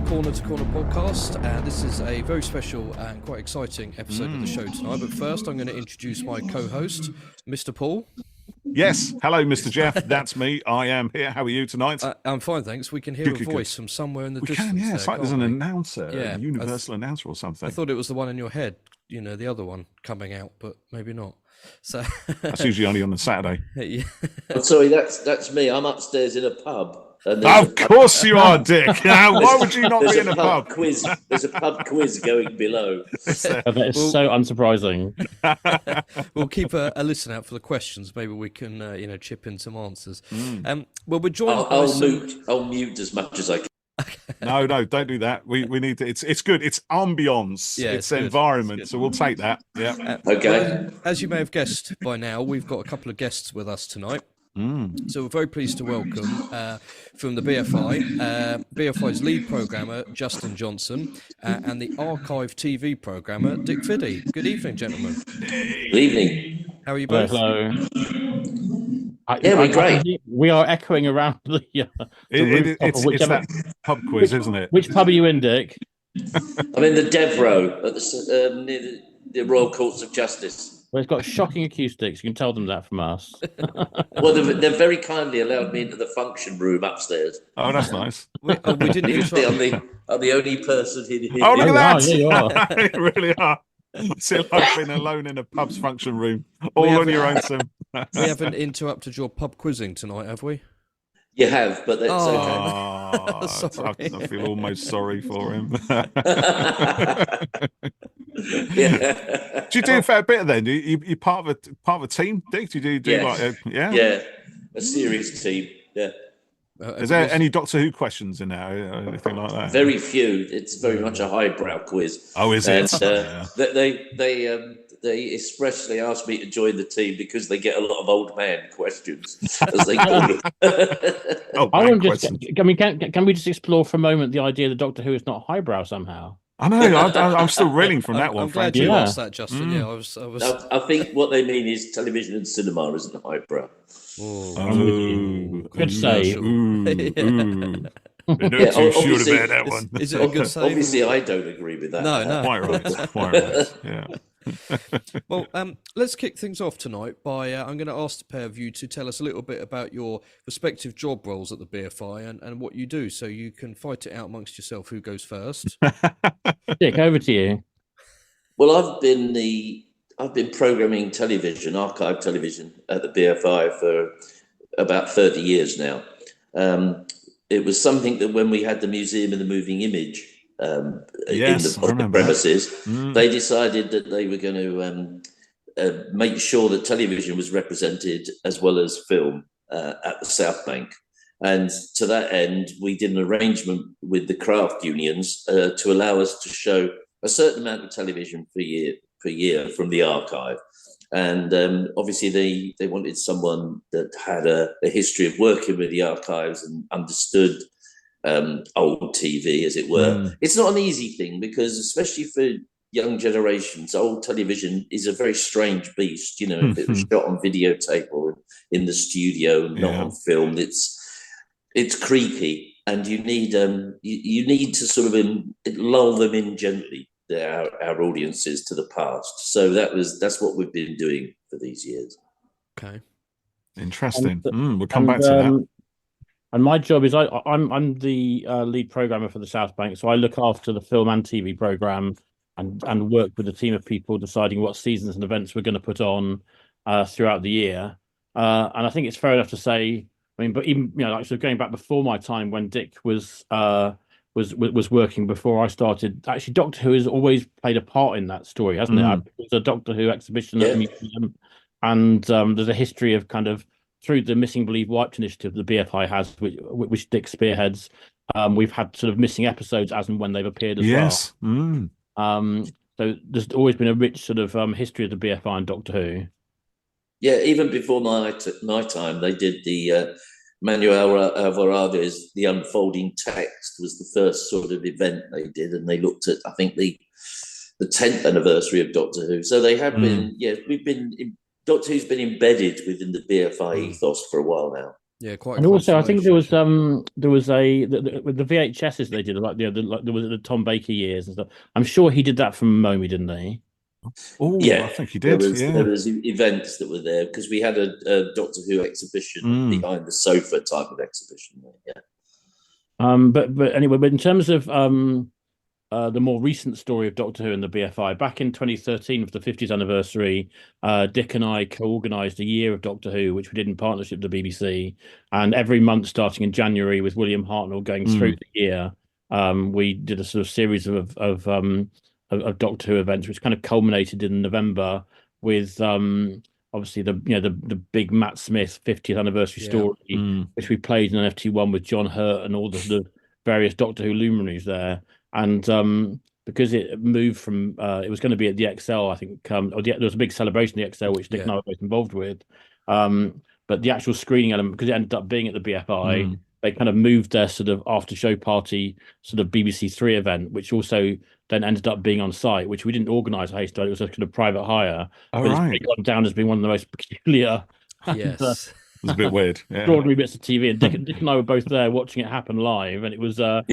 Corner to Corner podcast, and this is a very special and quite exciting episode of the show tonight. But first, I'm going to introduce my co-host, Mr. Paul. Yes, hello, Mr. Jeff. That's me. I am here. How are you tonight? I'm fine, thanks. We can hear a voice from somewhere in the distance. We can, yeah. It's like there's an announcer, a universal universal announcer or something. I thought it was the one in your head, you know, the other one coming out, but maybe not. So that's usually only on a Saturday. Yeah. I'm sorry, that's me. I'm upstairs in a pub. Of course you are, Dick. Why would you not be in a pub? There's a pub quiz going below. That is so unsurprising. We'll keep a listen out for the questions. Maybe we can, chip in some answers. Well, we're joined. I'll mute as much as I can. No, don't do that. We need to. It's good. It's ambience. Yeah, it's environment. So we'll take that. Yeah. Okay. Well, as you may have guessed by now, we've got a couple of guests with us tonight. So we're very pleased to welcome from the BFI, BFI's lead programmer, Justin Johnson, and the archive TV programmer, Dick Fiddy. Good evening, gentlemen. Good evening. How are you both? Hello. We're great. We are echoing around the it's that pub quiz, isn't it? Which pub are you in, Dick? I'm in the Dev Row at near the Royal Courts of Justice. Well, it's got shocking acoustics. You can tell them that from us. Well, they've very kindly allowed me into the function room upstairs. Oh, that's nice. We didn't interrupt. I'm the only person in here. Oh, look at that! Yeah, you are. You really are. It's like being alone in a pub's function room, all on your own, Sim. We haven't interrupted your pub quizzing tonight, have we? You have, but that's okay. I feel almost sorry for him. Yeah. Do you do a fair bit then? You part of a team, Dick? Do you do Yes. A serious team. Yeah. Is there any Doctor Who questions in there or anything like that? Very few. It's very much a highbrow quiz. Oh, is it? They expressly asked me to join the team because they get a lot of old man questions, as they call them. Can we just explore for a moment the idea that Doctor Who is not highbrow somehow? I know. I'm still reeling from that one. I'm glad you asked that, Justin. Yeah, I was. I think what they mean is television and cinema isn't highbrow. Good save. They're not too sure about that one. Is it a good save? Obviously, I don't agree with that. No. Quite right. Yeah. Well, let's kick things off tonight by I'm going to ask the pair of you to tell us a little bit about your respective job roles at the BFI and what you do, so you can fight it out amongst yourself who goes first. Dick, over to you. Well, I've been programming television, archive television at the BFI for about 30 years now. It was something that when we had the Museum of the Moving Image in the premises, they decided that they were going to make sure that television was represented as well as film at the South Bank. And to that end, we did an arrangement with the craft unions to allow us to show a certain amount of television per year from the archive. And obviously they wanted someone that had a history of working with the archives and understood old TV, as it were. It's not an easy thing because, especially for young generations, old television is a very strange beast. You know, if it was shot on videotape or in the studio and not on film, it's creaky, and you need to sort of lull them in gently, our audiences, to the past. So that's what we've been doing for these years. Okay, interesting. We'll come back to that. And my job is I'm the lead programmer for the South Bank, so I look after the film and TV program and work with a team of people deciding what seasons and events we're going to put on throughout the year. And I think it's fair enough to say, I mean, but even going back before my time when Dick was working before I started, actually Doctor Who has always played a part in that story, hasn't it? There's a Doctor Who exhibition at the museum, and there's a history of kind of, through the Missing Believe Wiped initiative the BFI has, which Dick spearheads, we've had sort of missing episodes as and when they've appeared as well. So there's always been a rich sort of history of the BFI and Doctor Who. Yeah, even before my time, they did the Manuel Alvarado's The Unfolding Text was the first sort of event they did, and they looked at, I think, the 10th anniversary of Doctor Who. So they have been, Doctor Who's been embedded within the BFI ethos for a while now. Yeah, quite. And close also, I think relationship. there was with the VHSs they did like there was the Tom Baker years and stuff. I'm sure he did that from Momi, didn't he? Oh, I Yeah, think he there did. was there Yeah. was events that were there because we had a Doctor Who exhibition Mm. behind the sofa type of exhibition. Yeah. But anyway, but in terms of the more recent story of Doctor Who and the BFI, back in 2013 for the 50th anniversary, Dick and I co-organised a year of Doctor Who, which we did in partnership with the BBC. And every month, starting in January, with William Hartnell going through Mm. the year, we did a sort of series of Doctor Who events, which kind of culminated in November with obviously the big Matt Smith 50th anniversary Yeah. story, Mm. which we played in NFT1 with John Hurt and all the various Doctor Who luminaries there. And because it moved from it was going to be at the XL, I think, there was a big celebration at the XL, which Dick and I were both involved with. But the actual screening element, because it ended up being at the BFI, Mm. they kind of moved their sort of after show party sort of BBC Three event, which also then ended up being on site, which we didn't organise. It was a kind of private hire, All but it's right. gone down as being one of the most peculiar and Yes. It's a bit weird. Yeah. extraordinary bits of TV. And Dick and I were both there watching it happen live, and it was an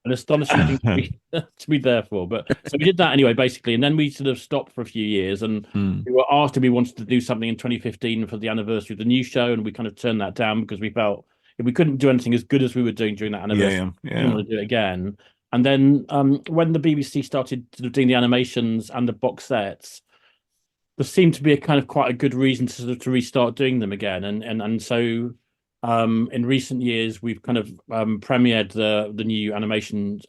astonishing thing to be there for. But so we did that anyway, basically, and then we sort of stopped for a few years, and Mm. we were asked if we wanted to do something in 2015 for the anniversary of the new show, and we kind of turned that down because we felt if we couldn't do anything as good as we were doing during that anniversary, we didn't want to do it again. And then when the BBC started sort of doing the animations and the box sets, there seemed to be a kind of quite a good reason to sort of to restart doing them again. And so in recent years we've kind of premiered the new animation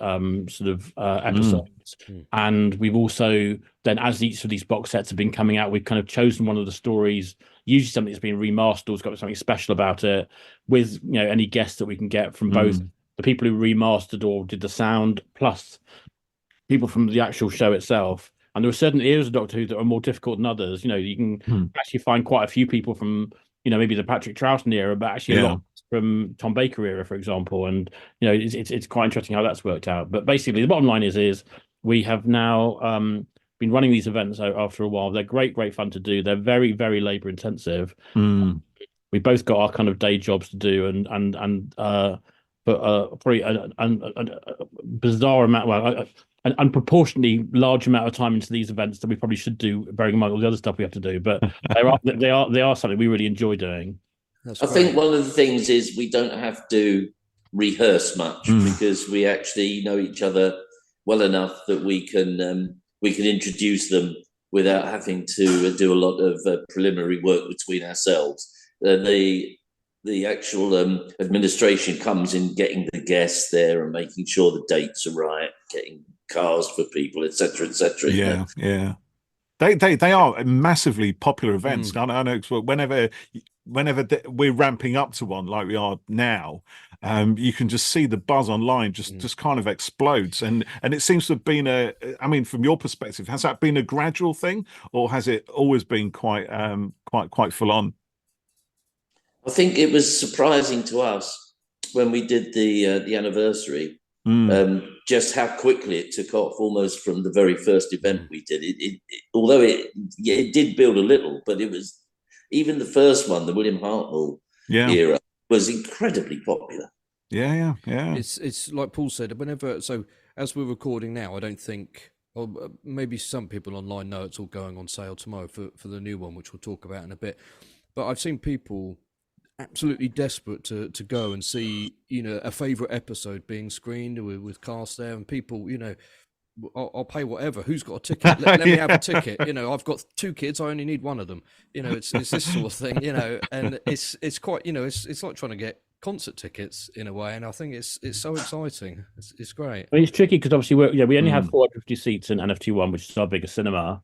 sort of episodes. And we've also then, as each of these box sets have been coming out, we've kind of chosen one of the stories, usually something that's been remastered or has got something special about it, with any guests that we can get from both the people who remastered or did the sound, plus people from the actual show itself. And there are certain eras of Doctor Who that are more difficult than others. You can actually find quite a few people from, maybe the Patrick Troughton era, but actually a lot from Tom Baker era, for example. And it's quite interesting how that's worked out. But basically, the bottom line is we have now been running these events after a while. They're great fun to do. They're very, very labor intensive. We both got our kind of day jobs to do, and but probably a bizarre amount. Well, an unproportionately large amount of time into these events that we probably should do, bearing in mind all the other stuff we have to do. But they are something we really enjoy doing. I think one of the things is we don't have to rehearse much because we actually know each other well enough that we can introduce them without having to do a lot of preliminary work between ourselves. The actual administration comes in getting the guests there and making sure the dates are right, getting cars for people, etc., etc. Yeah. They are massively popular events. I know whenever we're ramping up to one like we are now, you can just see the buzz online just kind of explodes. And it seems to have been from your perspective, has that been a gradual thing, or has it always been quite full on? I think it was surprising to us when we did the anniversary, just how quickly it took off, almost from the very first event we did. Although it did build a little, but it was, even the first one, the William Hartnell era, was incredibly popular. Yeah. It's like Paul said. So as we're recording now, I don't think. Or maybe some people online know it's all going on sale tomorrow for the new one, which we'll talk about in a bit. But I've seen people absolutely desperate to go and see a favorite episode being screened with cast there, and people I'll pay whatever. Who's got a ticket? Let me have a ticket. I've got 2 kids, I only need one of them. It's this sort of thing. And it's quite it's like trying to get concert tickets in a way, and I think it's so exciting. It's great. I mean, it's tricky because obviously we only have 450 seats in NFT1, which is our biggest cinema.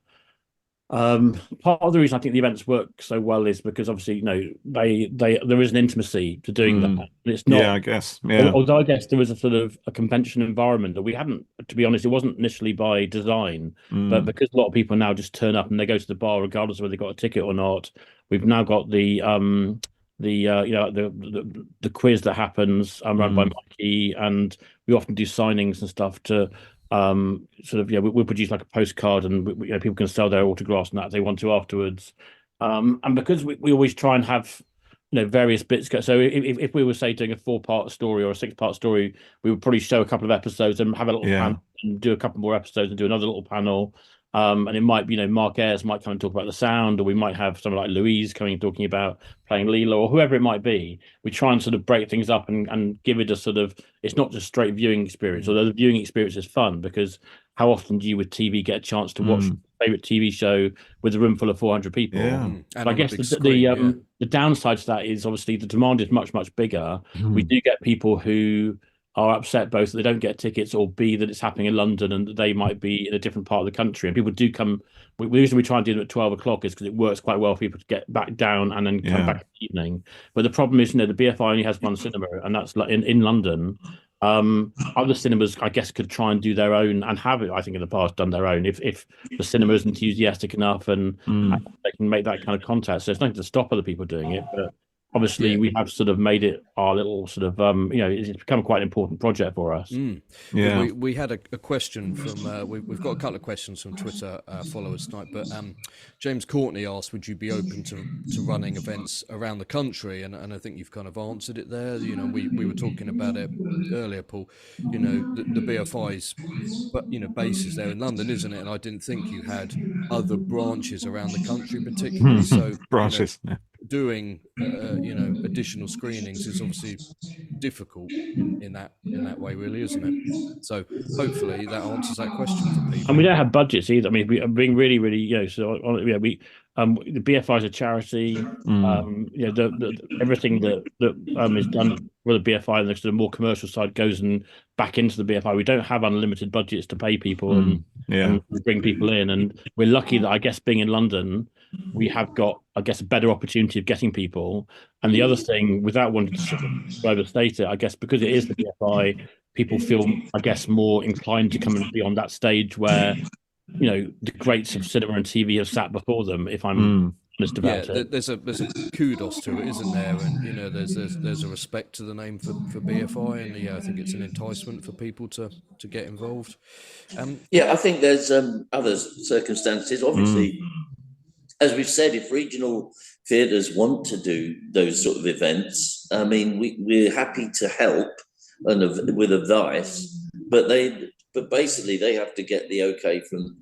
Part of the reason I think the events work so well is because obviously there is an intimacy to doing that. It's not. I guess. Although I guess there was a sort of a convention environment that we hadn't. To be honest, it wasn't initially by design, but because a lot of people now just turn up and they go to the bar regardless of whether they got a ticket or not. We've now got the quiz that happens run by Mikey, and we often do signings and stuff to. We'll produce like a postcard, and people can sell their autographs and that if they want to afterwards. And because we always try and have various bits go. So if we were, say, doing a 4-part story or a 6-part story, we would probably show a couple of episodes and have a little panel and do a couple more episodes and do another little panel. And it might be, Mark Ayres might come and talk about the sound, or we might have someone like Louise coming and talking about playing Leela, or whoever it might be. We try and sort of break things up and give it a sort of, it's not just straight viewing experience, although the viewing experience is fun, because how often do you with TV get a chance to watch your favorite TV show with a room full of 400 people? And I guess the downside to that is obviously the demand is much, much bigger. We do get people who are upset both that they don't get tickets, or B, that it's happening in London and that they might be in a different part of the country. And people do come. The reason we try and do them at 12 o'clock is because it works quite well for people to get back down and then come back in the evening. But the problem is, the BFI only has one cinema, and that's in London. Other cinemas, I guess, could try and do their own, and have it, I think, in the past done their own, if the cinema is enthusiastic enough and they can make that kind of contact. So it's nothing to stop other people doing it, but obviously we have sort of made it our little sort of it's become quite an important project for us. We had a question from we've got a couple of questions from Twitter followers tonight, but James Courtney asked, would you be open to running events around the country, and I think you've kind of answered it there. We were talking about it earlier, Paul. The BFI's base is there in London, isn't it? And I didn't think you had other branches around the country particularly. So branches. Doing additional screenings is obviously difficult in that way, really, isn't it? So hopefully that answers that question for people. And we don't have budgets either. I mean, we are being really, really, the BFI is a charity. Everything that is done with the BFI and the sort of more commercial side goes and back into the BFI. We don't have unlimited budgets to pay people and bring people in. And we're lucky that, I guess, being in London, we have got, I guess, a better opportunity of getting people. And the other thing, without wanting to sort of overstate it, I guess, because it is the BFI, people feel, I guess, more inclined to come and be on that stage where, the greats of cinema and TV have sat before them, if I'm honest about it. There's a kudos to it, isn't there? And, there's a respect to the name for BFI, and I think it's an enticement for people to get involved. I think there's other circumstances, obviously. As we've said, if regional theatres want to do those sort of events, I mean, we're happy to help and with advice, but basically they have to get the okay from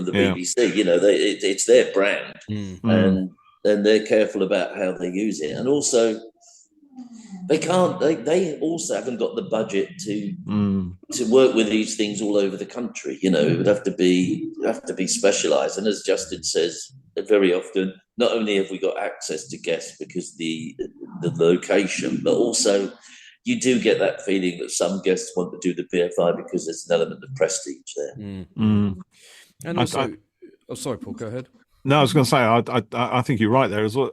the BBC. It's their brand, and they're careful about how they use it, and also they can't. They also haven't got the budget to work with these things all over the country. It would have to be specialised, and as Justin says, very often, not only have we got access to guests because the location, but also you do get that feeling that some guests want to do the BFI because there's an element of prestige there. And also, sorry, Paul, go ahead. No, I was going to say, I think you're right there as well.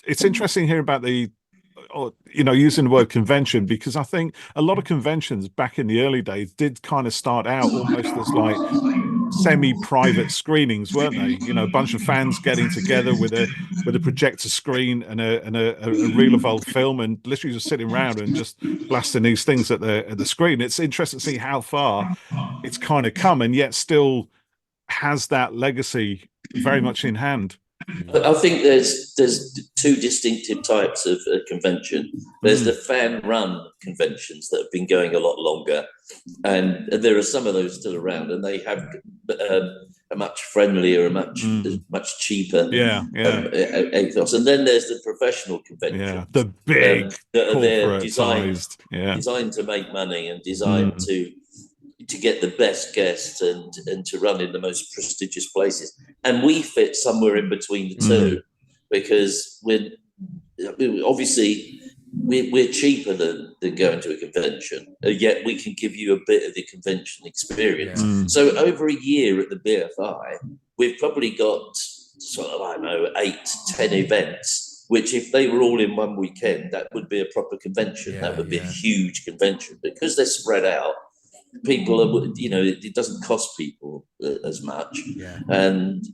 It's interesting here about using the word convention, because I think a lot of conventions back in the early days did kind of start out almost as like semi-private screenings, weren't they? A bunch of fans getting together with a projector screen and a reel of old film, and literally just sitting around and just blasting these things at the screen. It's interesting to see how far it's kind of come, and yet still has that legacy very much in hand. But I think there's two distinctive types of convention. There's the fan-run conventions that have been going a lot longer, and there are some of those still around, and they have a much friendlier, a much cheaper ethos. And then there's the professional convention, the big that are there designed to make money and designed to get the best guests and to run in the most prestigious places. And we fit somewhere in between the two, because we're cheaper than going to a convention, yet we can give you a bit of the convention experience. So over a year at the BFI, we've probably got sort of, 8-10 events, which if they were all in one weekend, that would be a proper convention. That would be a huge convention, because they're spread out. People are, it doesn't cost people as much, and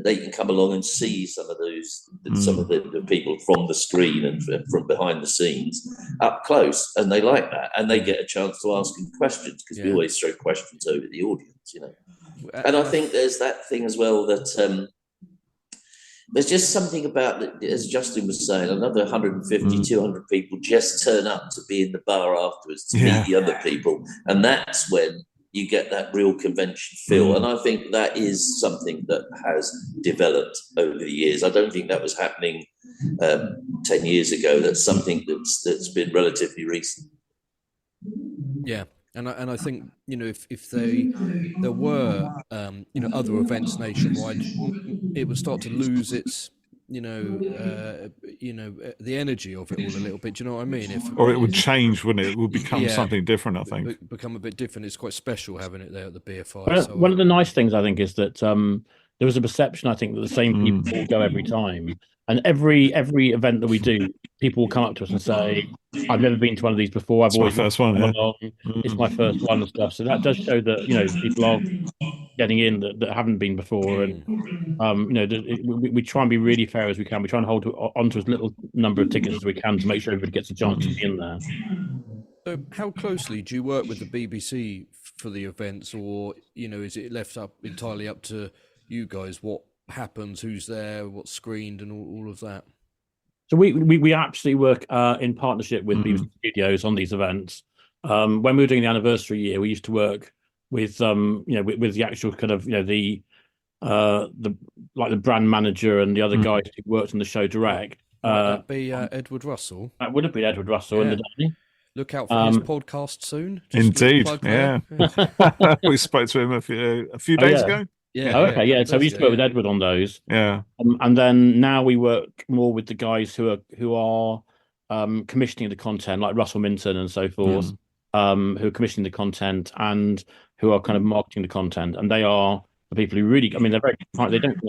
they can come along and see some of the people from the screen and from behind the scenes up close, and they like that, and they get a chance to ask them questions, because we always throw questions over the audience, And I think there's that thing as well that there's just something about it, as Justin was saying, another 150, 200 people just turn up to be in the bar afterwards to meet the other people. And that's when you get that real convention feel. And I think that is something that has developed over the years. I don't think that was happening 10 years ago. That's something that's been relatively recent. Yeah. And I think, you know, if there were, you know, other events nationwide, it would start to lose its, the energy of it all a little bit. Do you know what I mean? Or it would change, wouldn't it? It would become something different, I think. Become a bit different. It's quite special having it there at the BFI. One of the nice things, I think, is that there was a perception, I think, that the same people will go every time. And every event that we do, people will come up to us and say, I've never been to one of these before. It's always my first one. Along. It's my first one and stuff. So that does show that, you know, people are getting in that haven't been before. And, we try and be really fair as we can. We try and hold on to as little number of tickets as we can to make sure everybody gets a chance to be in there. So how closely do you work with the BBC for the events, or, you know, is it left up entirely up to you guys? What happens, who's there, what's screened, and all of that? So we absolutely work in partnership with BBC Studios on these events. When we were doing the anniversary year, we used to work with with the actual kind of, you know, the brand manager and the other guys who worked on the show direct. Might that be Edward Russell? That would have been Edward Russell in the day. Look out for his podcast soon. Indeed, yeah. We spoke to him a few days ago. Yeah. Oh, okay. Yeah. So we used to work with Edward on those. Yeah. And then now we work more with the guys who are commissioning the content, like Russell Minton and so forth, who are commissioning the content and who are kind of marketing the content. And they are the people who really, I mean, they're very kind. They don't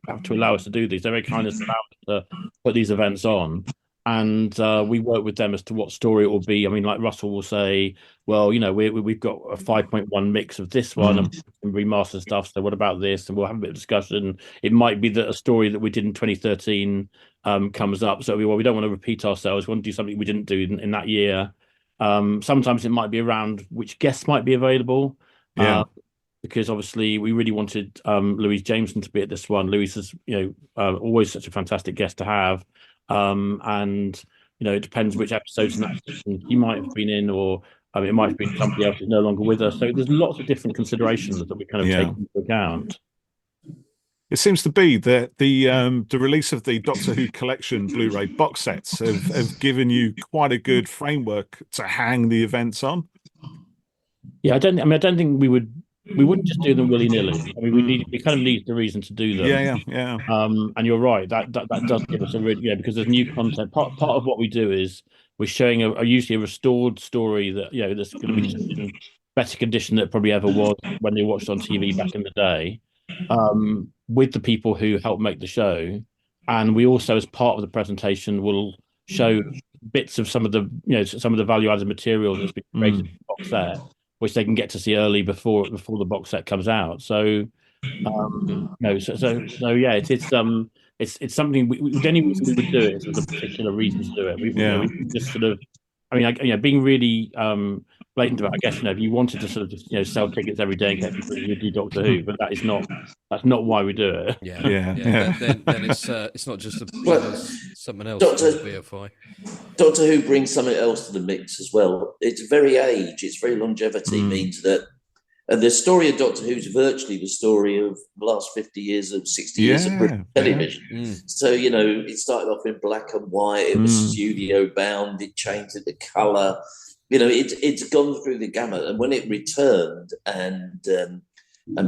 have to allow us to do these. They're very kind of allowed to put these events on. And we work with them as to what story it will be. I mean, like Russell will say, well, you know, we've got a 5.1 mix of this one and remaster stuff. So what about this? And we'll have a bit of discussion. It might be that a story that we did in 2013 comes up. So we don't want to repeat ourselves. We want to do something we didn't do in that year. Sometimes it might be around which guests might be available. Because obviously we really wanted Louise Jameson to be at this one. Louise is, always such a fantastic guest to have. And it depends which episodes in that season he might have been in, or it might have been somebody else who's no longer with us. So there's lots of different considerations that we kind of take into account. It seems to be that the release of the Doctor Who collection Blu-ray box sets have given you quite a good framework to hang the events on. Yeah, I don't think we wouldn't just do them willy-nilly. I mean, we kind of need the reason to do them. Yeah. And you're right. That does give us a really, because there's new content. Part of what we do is we're showing usually a restored story that that's going to be just in better condition than it probably ever was when they watched on TV back in the day, with the people who helped make the show. And we also, as part of the presentation, will show bits of some of the value-added material that's been created in the box set, which they can get to see early before the box set comes out. So, it's something the only reason we would do it is there's a particular reason to do it. We just sort of, being really blatant about, I guess, if you wanted to sort of just, sell tickets every day and get people to do Doctor Who, but that's not why we do it. Then it's not just something else. BFI. Doctor Who brings something else to the mix as well. Its very age, its very longevity means that the story of Doctor Who is virtually the story of the last 50 years of 60 years of British television. So, it started off in black and white, it was studio bound, it changed the colour. It's gone through the gamut. And when it returned and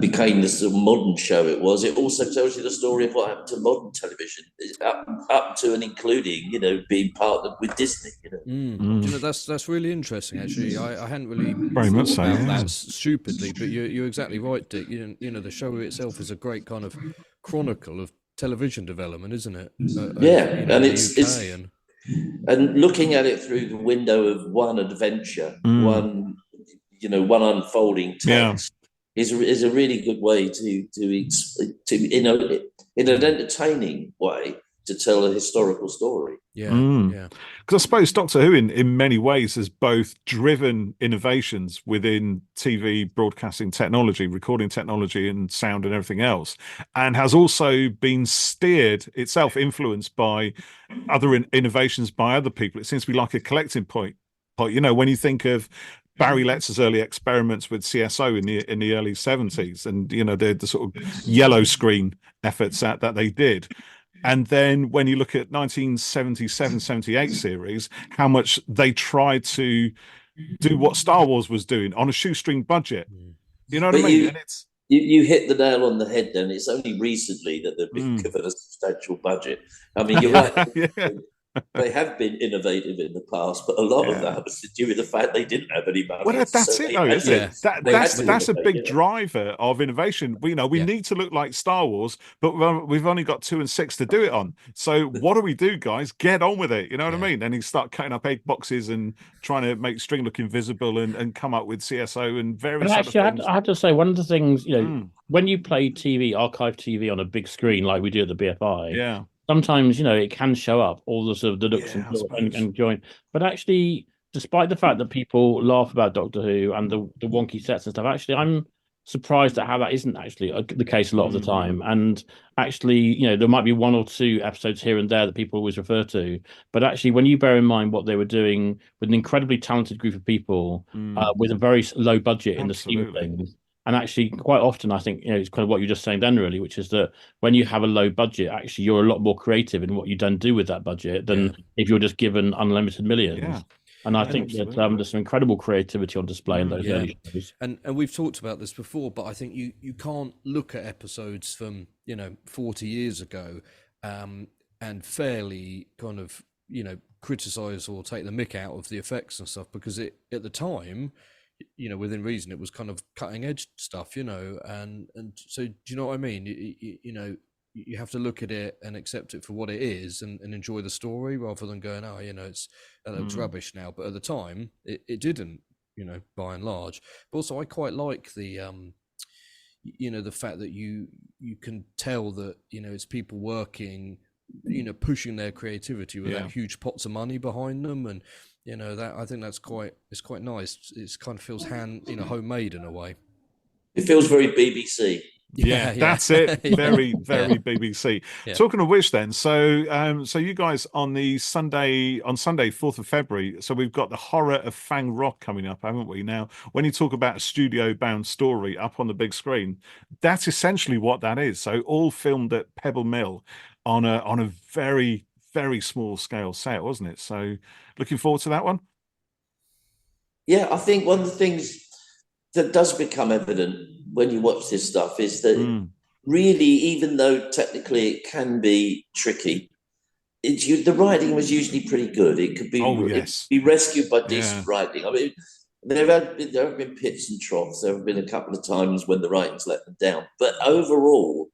became the sort of modern show it also tells you the story of what happened to modern television, up to and including, being partnered with Disney. That's really interesting, actually. I hadn't really very much so about that stupidly, but you're exactly right, Dick. The show itself is a great kind of chronicle of television development, isn't it? And and looking at it through the window of one adventure, one unfolding text. Is a really good way to in an entertaining way to tell a historical story. Yeah, yeah. Because I suppose Doctor Who, in many ways, has both driven innovations within TV broadcasting technology, recording technology, and sound and everything else, and has also been steered itself, influenced by other innovations by other people. It seems to be like a collecting point. You know, when you think of Barry Letz's early experiments with CSO in the early 70s, and you know the sort of yellow screen efforts that they did. And then when you look at 1977, 78 series, how much they tried to do what Star Wars was doing on a shoestring budget. You know what I mean? And it's you hit the nail on the head. Then it's only recently that they've been given a substantial budget. I mean, you're right. yeah. They have been innovative in the past, but a lot of that was due to the fact they didn't have any money. Well, that's it, though, isn't it? That's a big driver of innovation. We need to look like Star Wars, but we've only got 2 and 6 to do it on. So what do we do, guys? Get on with it. You know what I mean? And you start cutting up egg boxes and trying to make string look invisible and come up with CSO and various other things. I have to say, one of the things, when you play TV, archive TV on a big screen like we do at the BFI, sometimes, it can show up all the sort of the looks and join. But actually, despite the fact that people laugh about Doctor Who and the wonky sets and stuff, actually, I'm surprised at how that isn't actually the case a lot of the time. And actually, there might be 1 or 2 episodes here and there that people always refer to. But actually, when you bear in mind what they were doing with an incredibly talented group of people with a very low budget in the scheme of things. And actually, quite often, I think, it's kind of what you're just saying then, really, which is that when you have a low budget, actually, you're a lot more creative in what you then do with that budget than if you're just given unlimited millions. Yeah. And I think that there's some incredible creativity on display in those early shows. And we've talked about this before, but I think you can't look at episodes from, 40 years ago and fairly kind of, criticize or take the mick out of the effects and stuff, because at the time, within reason, it was kind of cutting edge stuff, and so do you know what I mean? You have to look at it and accept it for what it is and enjoy the story rather than going, it looks rubbish now. But at the time, it didn't, by and large. But also, I quite like the, the fact that you can tell that, it's people working, pushing their creativity without huge pots of money behind them. And, that I think it's quite nice. It kind of feels homemade in a way. It feels very BBC. Yeah, that's it. Very, very BBC. Yeah. Talking of which, then, so you guys on Sunday, 4th of February. So we've got the Horror of Fang Rock coming up, haven't we? Now, when you talk about a studio-bound story up on the big screen, that's essentially what that is. So all filmed at Pebble Mill on a very, very small scale set, wasn't it? So looking forward to that one. Yeah, I think one of the things that does become evident when you watch this stuff is that really, even though technically it can be tricky, the writing was usually pretty good. It could be rescued by decent writing. I mean, there have been pits and troughs. There have been a couple of times when the writing's let them down. But overall,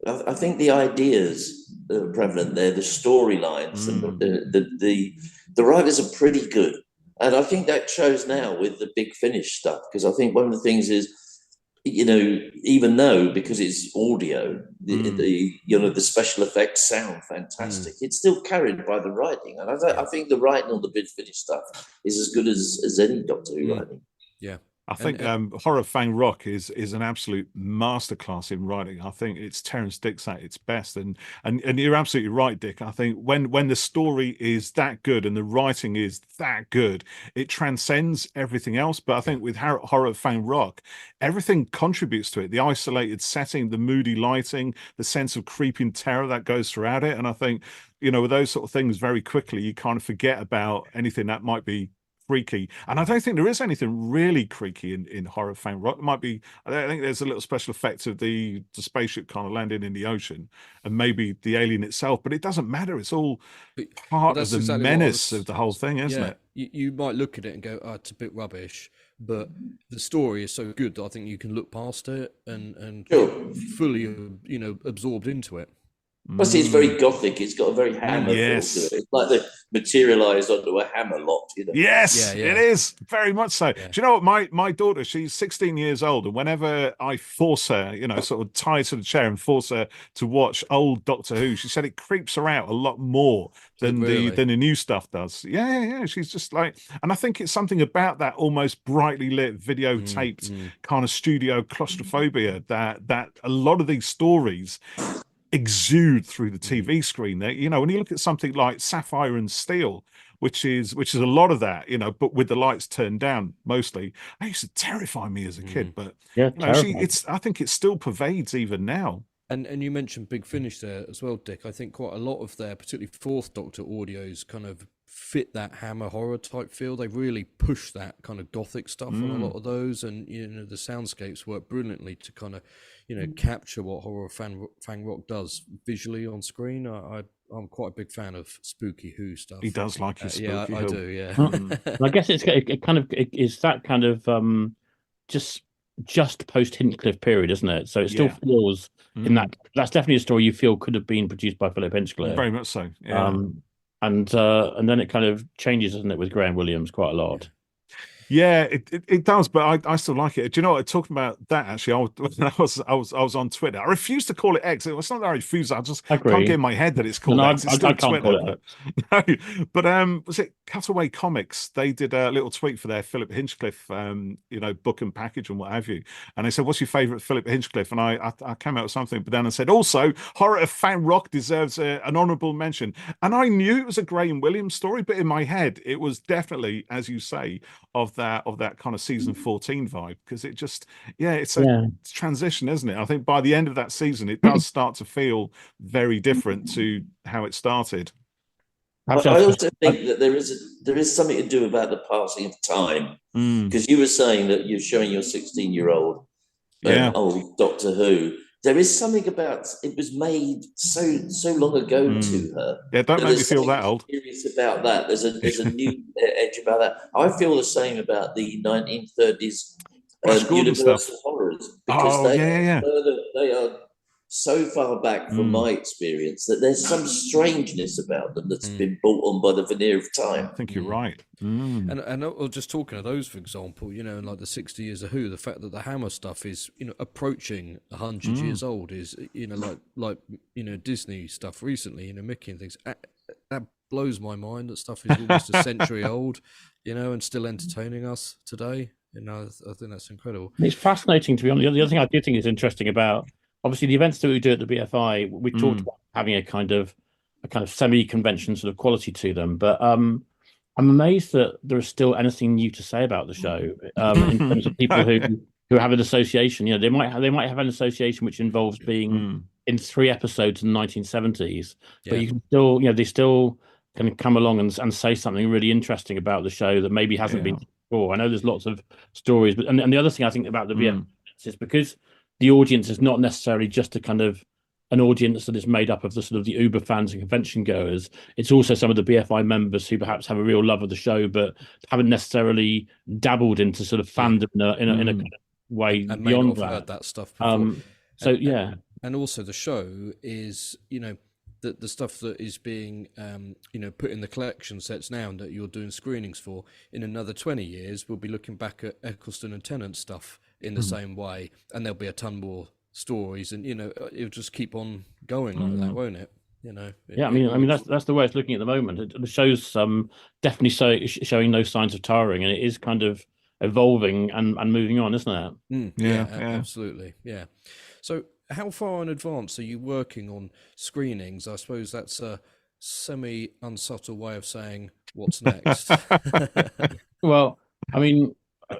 I think the ideas that are prevalent there, the storylines, and the writers are pretty good. And I think that shows now with the Big Finish stuff, because I think one of the things is, even though because it's audio, the special effects sound fantastic, it's still carried by the writing. And I think the writing on the Big Finish stuff is as good as any Doctor Who writing. Yeah. I think Horror of Fang Rock is an absolute masterclass in writing. I think it's Terrance Dicks at its best, and you're absolutely right, Dick. I think when the story is that good and the writing is that good, it transcends everything else. But I think with Horror of Fang Rock, everything contributes to it. The isolated setting, the moody lighting, the sense of creeping terror that goes throughout it. And I think, with those sort of things, very quickly you kind of forget about anything that might be freaky. And I don't think there is anything really creaky in Horror of Fang Rock. It might be, I think there's a little special effect of the spaceship kind of landing in the ocean and maybe the alien itself, but it doesn't matter. It's all part of the menace of the whole thing, isn't it? You might look at it and go, it's a bit rubbish, but the story is so good that I think you can look past it and fully, absorbed into it. Plus, it's very gothic. It's got a very hammer feel Yes. to it. It's like they've materialised onto a hammer lot, you know. Yes, Yeah, yeah. it is very much so. Yeah. Do you know what? My daughter, she's 16 years old, and whenever I force her, sort of tie her to the chair and force her to watch old Doctor Who, she said it creeps her out a lot more than Really? the new stuff does. Yeah. She's just like, and I think it's something about that almost brightly lit, videotaped kind of studio claustrophobia that a lot of these stories exude through the TV screen. There, when you look at something like Sapphire and Steel, which is a lot of that, but with the lights turned down mostly. That used to terrify me as a kid, but I think it still pervades even now. And you mentioned Big Finish there as well, Dick. I think quite a lot of their, particularly Fourth Doctor audios, kind of fit that Hammer horror type feel. They really push that kind of gothic stuff on a lot of those, and the soundscapes work brilliantly to kind of capture what Horror of Fang Rock does visually on screen. I'm quite a big fan of spooky Who stuff. He does like his spooky I Who. do, yeah. I guess it is that kind of just post Hinchcliffe period, isn't it? So it still feels in that. That's definitely a story you feel could have been produced by Philip Hinchcliffe. Very much so. Yeah. And then it kind of changes, doesn't it, with Graham Williams quite a lot. Yeah, it does, but I still like it. Do you know what? Talking about that, actually, I was on Twitter. I refuse to call it X. It's not that I refuse. I just can't get in my head that it's called X. It's still Twitter. Call it X. But was it Cutaway Comics? They did a little tweet for their Philip Hinchcliffe, book and package and what have you. And they said, "What's your favourite Philip Hinchcliffe?" And I came out with something, but then I said, "Also, Horror of Fang Rock deserves an honourable mention." And I knew it was a Graham Williams story, but in my head, it was definitely, as you say, of that kind of season 14 vibe, because it just it's a transition, isn't it? I think by the end of that season it does start to feel very different to how it started. I also think that there is something to do about the passing of time, because you were saying that you're showing your 16-year-old old Doctor Who. There is something about it was made so long ago to her. Yeah, don't make me feel that old. Curious about that. There's a new edge about that. I feel the same about the 1930s Universal horrors, because they are so far back from my experience that there's some strangeness about them that's been brought on by the veneer of time. I think you're right. And just talking of those, for example, in like the 60 years of Who, the fact that the Hammer stuff is approaching 100 years old is like Disney stuff recently, Mickey and things. That blows my mind that stuff is almost a century old, and still entertaining us today. I think that's incredible. It's fascinating, to be honest. The other thing I do think is interesting about, obviously, the events that we do at the BFI, we talked about having a kind of semi-convention sort of quality to them, but I'm amazed that there is still anything new to say about the show in terms of people who have an association. They might have an association which involves being in 3 episodes in the 1970s, but you can still, they still can come along and say something really interesting about the show that maybe hasn't been before. I know there's lots of stories, but and the other thing I think about the BFI is because the audience is not necessarily just a kind of an audience that is made up of the sort of the Uber fans and convention goers. It's also some of the BFI members who perhaps have a real love of the show, but haven't necessarily dabbled into sort of fandom in a kind of way and beyond heard that stuff before. And also the show is, the stuff that is being, put in the collection sets now and that you're doing screenings for, in another 20 years, we'll be looking back at Eccleston and Tennant stuff in the same way, and there'll be a ton more stories, and it'll just keep on going like that, won't it? I mean that's the way it's looking at the moment. The show's definitely showing no signs of tiring, and it is kind of evolving and moving on, isn't it? Yeah, absolutely. Yeah. So how far in advance are you working on screenings? I suppose that's a semi unsubtle way of saying what's next. Well, I mean,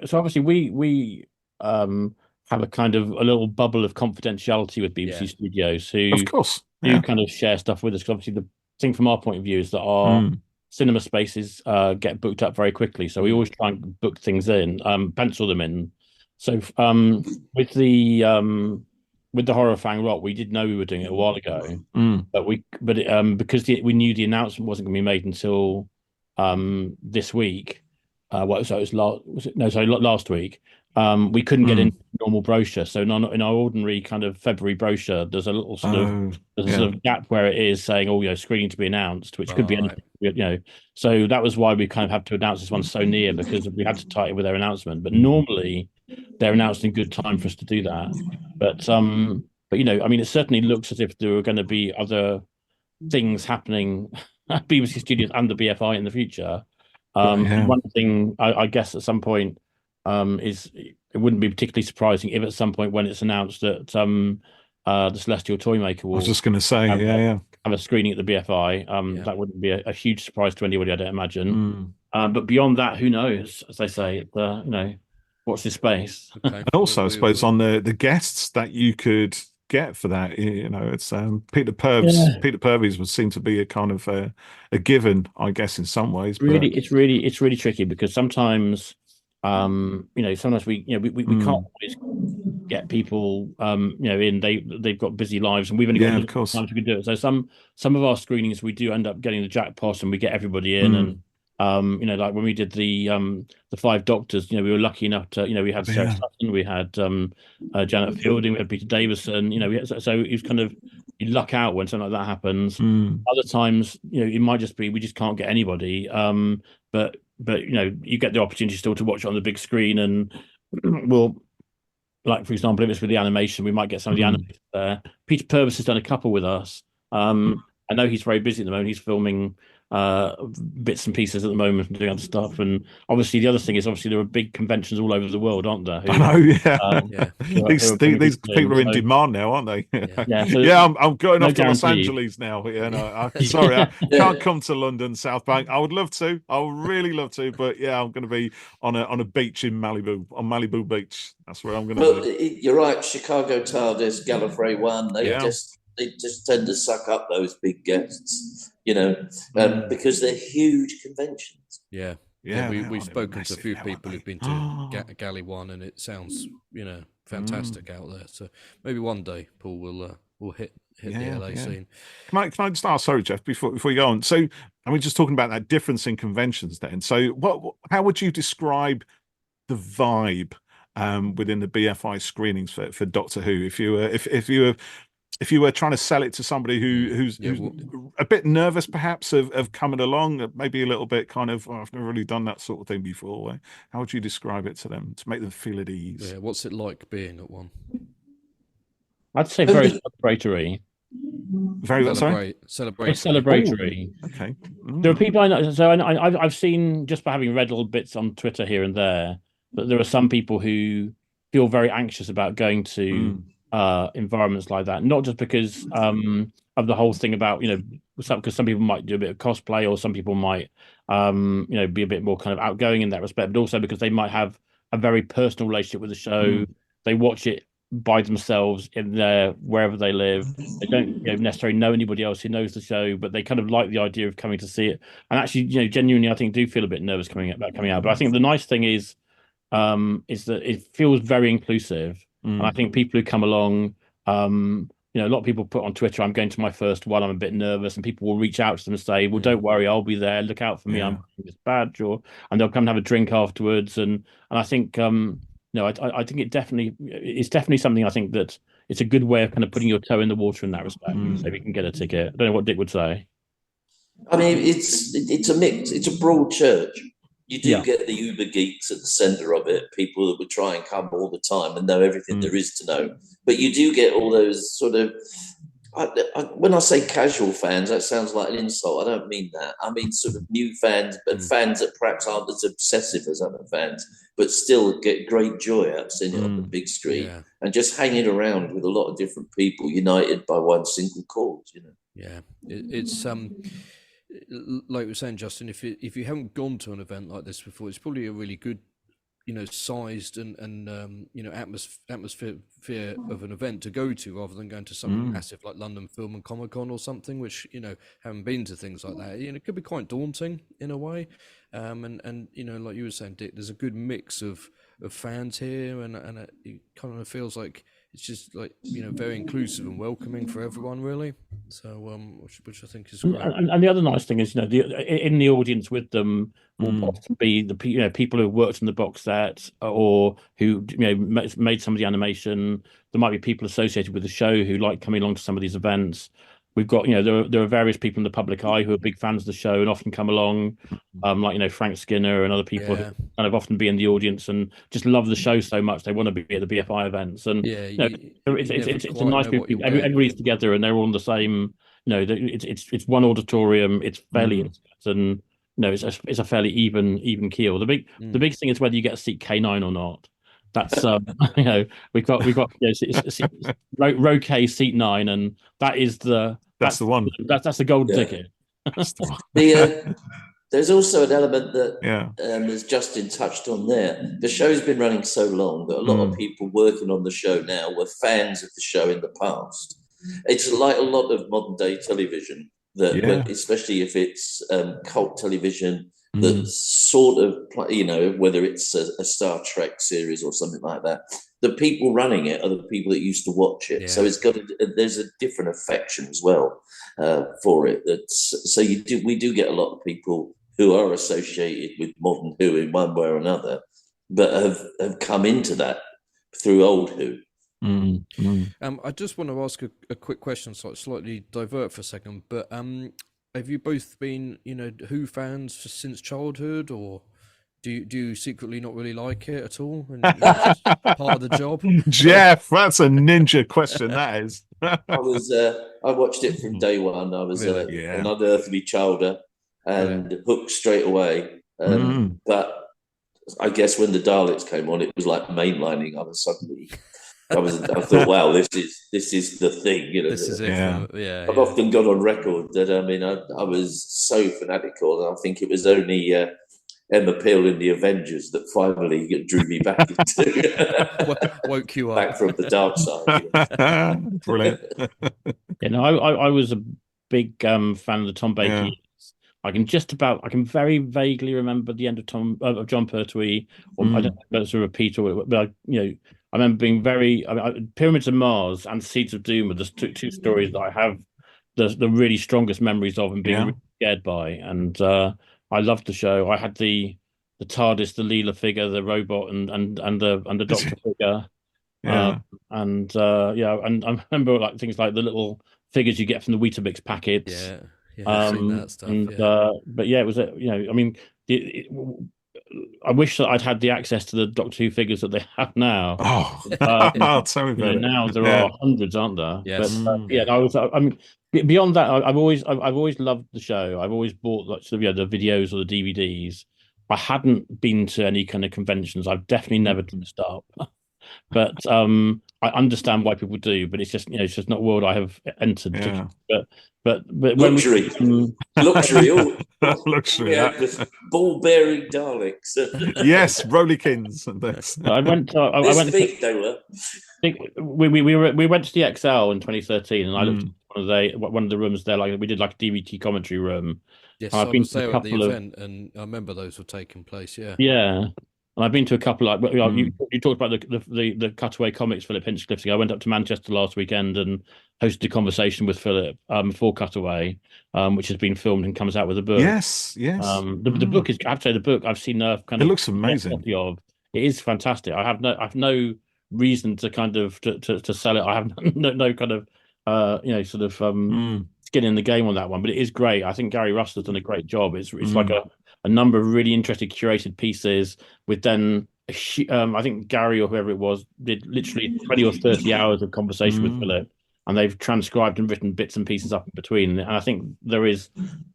so obviously we have a kind of a little bubble of confidentiality with BBC Studios, who of course kind of share stuff with us. Because obviously the thing from our point of view is that our cinema spaces get booked up very quickly, so we always try and book things in, pencil them in. So with the Horror of Fang Rock, we did know we were doing it a while ago, but because we knew the announcement wasn't going to be made until this week. So it was last week. we couldn't get into the normal brochure. So in our ordinary kind of February brochure, there's a little sort of gap where it is saying, oh, screening to be announced, which could be anything, So that was why we kind of had to announce this one so near, because we had to tie it with their announcement. But normally they're announced in good time for us to do that. But I mean, it certainly looks as if there are going to be other things happening at BBC Studios and the BFI in the future. One thing I guess at some point is it wouldn't be particularly surprising if at some point when it's announced that the Celestial Toymaker will, I was just going to say, have a screening at the BFI. That wouldn't be a huge surprise to anybody, I don't imagine. But beyond that, who knows? As they say, watch this space. Okay. And also, I suppose on the guests that you could get for that, it's Peter Purves. Yeah. Peter Purves would seem to be a kind of a given, I guess, in some ways. Really, it's really tricky because sometimes, sometimes we can't always get people, in. They've got busy lives, and we've only got time to do it. So some of our screenings, we do end up getting the jackpot, and we get everybody in, and like when we did the Five Doctors, we were lucky enough to, we had Sarah Sutton, we had Janet Fielding, we had Peter Davison, so it was kind of, you luck out when something like that happens. Other times, it might just be we just can't get anybody. But you get the opportunity still to watch it on the big screen, and we'll, like for example, if it's with the animation, we might get some of the animators there. Peter Purves has done a couple with us. I know he's very busy at the moment. He's filming bits and pieces at the moment and doing other stuff. And obviously, the other thing is there are big conventions all over the world, aren't there? I know, These people are in demand now, aren't they? I'm going off to Los Angeles now. Sorry, I can't come to London, South Bank. I would love to. I would really love to, but I'm going to be on a beach in Malibu, on Malibu Beach. That's where I'm going to be. You're right. Chicago TARDIS, Gallifrey One. They just tend to suck up those big guests, because they're huge conventions. We've spoken to a few people who've been to Galley One, and it sounds, fantastic out there. So maybe one day Paul will hit the LA scene. Can I just ask, sorry, Jeff, before you go on? So, I mean, just talking about that difference in conventions then. So, how would you describe the vibe within the BFI screenings for Doctor Who? If you were trying to sell it to somebody who's a bit nervous, perhaps, of coming along, maybe a little bit kind of, I've never really done that sort of thing before. How would you describe it to them to make them feel at ease? Yeah, what's it like being at one? I'd say very celebratory. Very celebratory. Okay. There are people I know. So I've seen, just by having read little bits on Twitter here and there, that there are some people who feel very anxious about going to environments like that, not just because of the whole thing about because some people might do a bit of cosplay, or some people might be a bit more kind of outgoing in that respect, but also because they might have a very personal relationship with the show. They watch it by themselves in wherever they live. They don't necessarily know anybody else who knows the show, but they kind of like the idea of coming to see it, and actually genuinely I think do feel a bit nervous coming out. But I think the nice thing is that it feels very inclusive. And I think people who come along, a lot of people put on Twitter, I'm going to my first one, I'm a bit nervous, and people will reach out to them and say, well, don't worry, I'll be there, look out for me, I'm wearing this badge, and they'll come and have a drink afterwards. And I think, I think it's definitely something, I think that it's a good way of kind of putting your toe in the water in that respect, so we can get a ticket. I don't know what Dick would say. I mean, it's a mix, it's a broad church. You do get the uber geeks at the centre of it, people that would try and come all the time and know everything there is to know. But you do get all those sort of, when I say casual fans, that sounds like an insult. I don't mean that. I mean sort of new fans, but fans that perhaps aren't as obsessive as other fans, but still get great joy out of seeing it on the big screen and just hanging around with a lot of different people united by one single cause. Yeah, it's like we were saying, Justin, if you haven't gone to an event like this before, it's probably a really good, sized and atmosphere of an event to go to, rather than going to something massive like London Film and Comic Con or something, which haven't been to things like that. It could be quite daunting in a way, and like you were saying, Dick, there's a good mix of fans here, and it kind of feels like it's just like very inclusive and welcoming for everyone, really. So, which I think is great. And the other nice thing is, in the audience with them will often be people who worked on the box set or who made some of the animation. There might be people associated with the show who like coming along to some of these events. We've got there are various people in the public eye who are big fans of the show and often come along, like Frank Skinner and other people who kind of often be in the audience and just love the show so much they want to be at the BFI events. And it's a nice group of people. Everybody's together and they're all on the same. It's one auditorium. It's fairly intimate and it's a fairly even keel. The big thing is whether you get a seat K9 or not. That's we've got row K seat 9, and that's the one. That's the golden ticket. There's also an element that, as Justin touched on there, the show's been running so long that a lot of people working on the show now were fans of the show in the past. It's like a lot of modern day television, especially if it's cult television, that sort of, whether it's a Star Trek series or something like that, the people running it are the people that used to watch it. Yeah. So there's a different affection as well for it. We do get a lot of people who are associated with modern Who in one way or another, but have come into that through old Who. I just want to ask a quick question, slightly divert for a second, but have you both been, Who fans since childhood, or do you secretly not really like it at all? And it's just part of the job? Jeff, that's a ninja question. That is. I watched it from day one. I was an unearthly childer and hooked straight away. But I guess when the Daleks came on, it was like mainlining. I thought, wow, this is the thing, This is it. Yeah. I've often gone on record that I was so fanatical, and I think it was only Emma Peel in the Avengers that finally drew me back into woke you up back from the dark side. Brilliant. I was a big fan of the Tom Baker. I can very vaguely remember the end of John Pertwee, or I don't know if it's a repeat but I remember being Pyramids of Mars and Seeds of Doom are the two stories that I have the really strongest memories of and being really scared by. And I loved the show. I had the TARDIS, the Leela figure, the robot, and the Doctor figure. And I remember things like the little figures you get from the Weetabix packets. I've seen that stuff. But it was I wish that I'd had the access to the Doctor Who figures that they have now. I'll tell you about it. Now there are hundreds, aren't there? Yes. But, beyond that, I've always loved the show. I've always bought the videos or the DVDs. I hadn't been to any kind of conventions. I've definitely never dressed up. But I understand why people do, but it's just not a world I have entered. But luxury, luxury. Ball bearing Daleks. Yes, Rollikins and this. I went. We went to the XL in 2013, and I looked at one of the rooms there. We did like a DVD commentary room. Yes, I've been to at the event, and I remember those were taking place. Yeah. And I've been to a couple you talked about the cutaway comics, Philip Hinchcliffe. I went up to Manchester last weekend and hosted a conversation with Philip for Cutaway, which has been filmed and comes out with a book. Yes. The book is, I have to say, the book I've seen it looks amazing. It is fantastic. I have no reason to kind of to sell it. I have no kind of skin in the game on that one, but it is great. I think Gary Russell has done a great job. It's like a number of really interesting curated pieces with then I think Gary or whoever it was did literally 20 or 30 hours of conversation with Philip, and they've transcribed and written bits and pieces up in between. And I think there is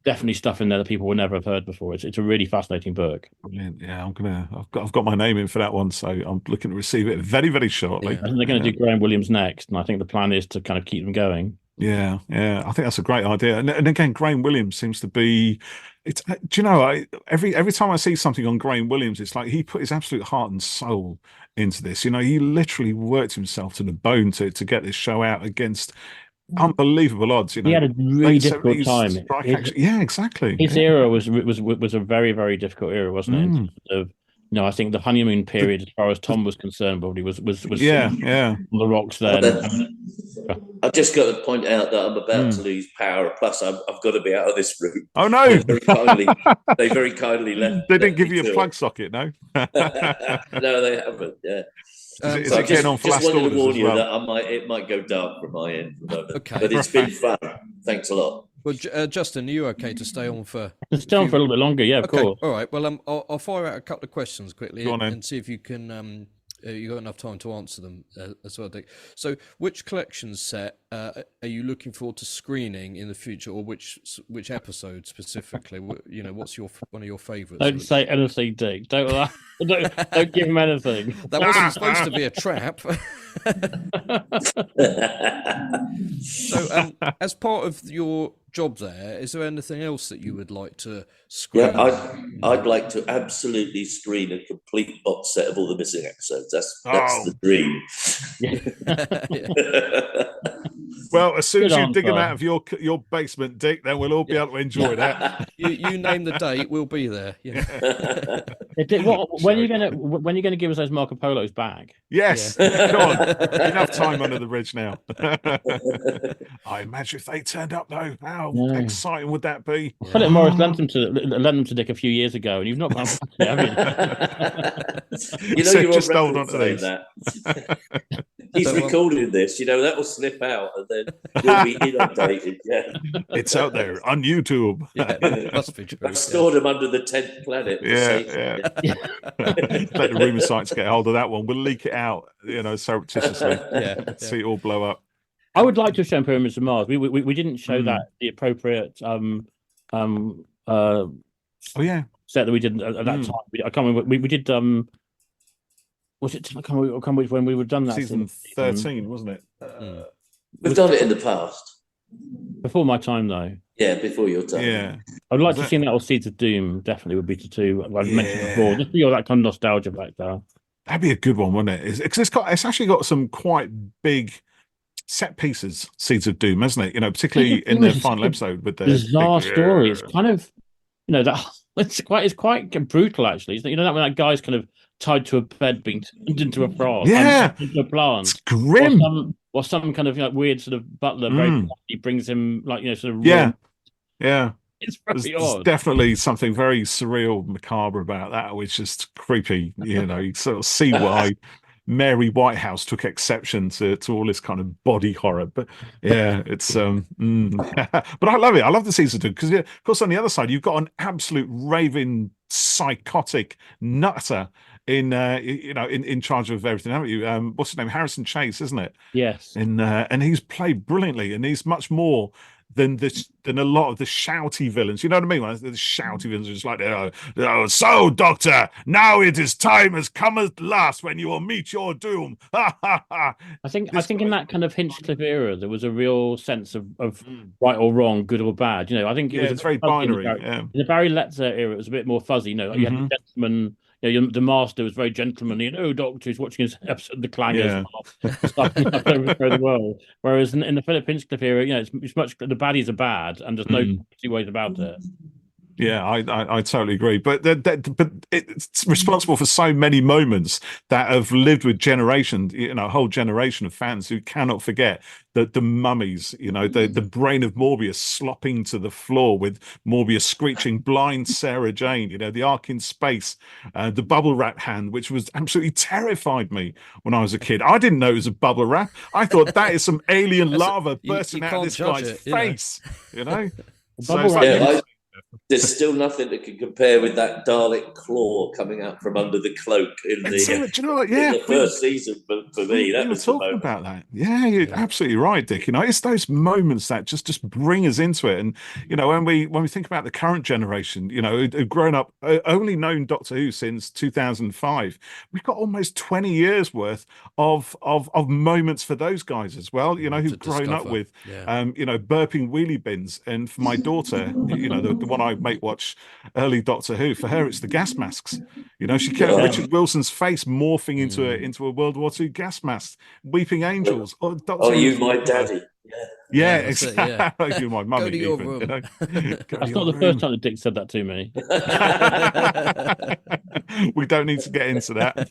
definitely stuff in there that people will never have heard before. It's a really fascinating book. Brilliant. Yeah, I've got my name in for that one, so I'm looking to receive it very, very shortly. I think they're going to do Graham Williams next, and I think the plan is to kind of keep them going. Yeah, I think that's a great idea. And again, Graham Williams seems to be. Do you know? Every time I see something on Graham Williams, it's like he put his absolute heart and soul into this. He literally worked himself to the bone to get this show out against unbelievable odds. He had a really difficult time. Yeah, exactly. His era was a very, very difficult era, wasn't it? No, I think the honeymoon period, as far as Tom was concerned, probably was yeah on the rocks then. I've just got to point out that I'm about to lose power. Plus, I've got to be out of this room. Oh no! They very kindly left. They didn't give you a plug socket, no? No, they haven't. Yeah. Is it getting on for last wanted orders to warn as you well? that it might go dark from my end for a moment. Okay. But it's been fun. Thanks a lot. Well, Justin, are you okay to stay on for? Stay on for a little bit longer, yeah, of course. All right. Well, I'll fire out a couple of questions quickly Go on, and see if you can. You got enough time to answer them as well, Dick. So, which collection set are you looking forward to screening in the future, or which episode specifically? You know, what's one of your favourites? Don't say anything, Dick. Don't give him anything. That wasn't supposed to be a trap. So, as part of your job there, is there anything else that you would like to screen? Yeah, I'd like to absolutely screen a complete box set of all the missing episodes. That's the dream. Well, as soon as you dig them out of your basement, Dick, then we'll all be able to enjoy that. You name the date, we'll be there. You know? Dick, when are you gonna give us those Marco Polos back? Yes, come on, enough time under the bridge now. I imagine if they turned up though, how exciting would that be? Philip Morris lent them to Dick a few years ago, and you've not gone back yet, have you? You know, you're just hold on to these. That. He's recording this, you know, that will slip out and then we'll be inundated. Yeah. It's out there on YouTube. Yeah, must be true. I've stored them under the 10th planet. Yeah. Let the rumour sites get hold of that one. We'll leak it out, you know, surreptitiously. See it all blow up. I would like to have shown Pyramids of Mars. We didn't show that the appropriate set that we did at that time. I can't remember. We did was it? I can't remember when we would done that. Season 13, wasn't it? We've done it in the past. Before my time, though. Yeah, before your time. Yeah. I'd like to see that or Seeds of Doom. Definitely would be to two. I've mentioned before. Just feel that kind of nostalgia back there. That'd be a good one, wouldn't it? It's actually got some quite big set pieces. Seeds of Doom, hasn't it? You know, particularly in the final episode with the bizarre story. It's kind of, you know, that it's quite brutal actually. You know that when that guy's kind of tied to a bed, being turned into a frog, into a plant. It's grim. Or some kind of weird sort of butler, he brings him sort of yeah. It's very odd. There's definitely something very surreal, macabre about that, which is creepy. You know, you sort of see why Mary Whitehouse took exception to all this kind of body horror. But yeah, it's but I love it. I love the season 2 because, of course, on the other side you've got an absolute raving, psychotic nutter in charge of everything, haven't you? What's his name? Harrison Chase, isn't it? Yes. And he's played brilliantly, and he's much more than a lot of the shouty villains. You know what I mean? When the shouty villains are just like, so Doctor, now it is time has come at last when you will meet your doom. I think in that kind of Hinchcliffe era, there was a real sense of right or wrong, good or bad. You know, I think it's very binary. In the Barry Letts era, it was a bit more fuzzy. You know, you had the gentleman. You know, the master was very gentlemanly, and Doctor is watching his episode of the Clangers stuff over the world. Whereas in the Philip Hinchcliffe era, you know, it's much the baddies are bad, and there's no two ways about it. Yeah, I totally agree. But it's responsible for so many moments that have lived with generations, you know, a whole generation of fans who cannot forget that the mummies, you know, the brain of Morbius slopping to the floor with Morbius screeching, blind Sarah Jane, you know, the arc in space, the bubble wrap hand, which was absolutely terrified me when I was a kid. I didn't know it was a bubble wrap. I thought that is some alien lava bursting out of this guy's face, you know? There's still nothing that can compare with that Dalek claw coming out from under the cloak in the, do you know what? Yeah, in the first season for me. That was talking about that. Yeah, you're absolutely right, Dick. You know, it's those moments that just bring us into it. And you know, when we think about the current generation, you know, who've grown up, only known Doctor Who since 2005, we've got almost 20 years worth of moments for those guys as well. You know, who've grown up with, you know, burping wheelie bins, and for my daughter, you know, the one I make watch early Doctor Who, for her it's the gas masks. You know, she kept Richard Wilson's face morphing into a World War II gas mask. Weeping Angels. You my daddy. Yeah, exactly. You're my mummy. Go to your room. You know? That's not the first time that Dick said that to me. We don't need to get into that.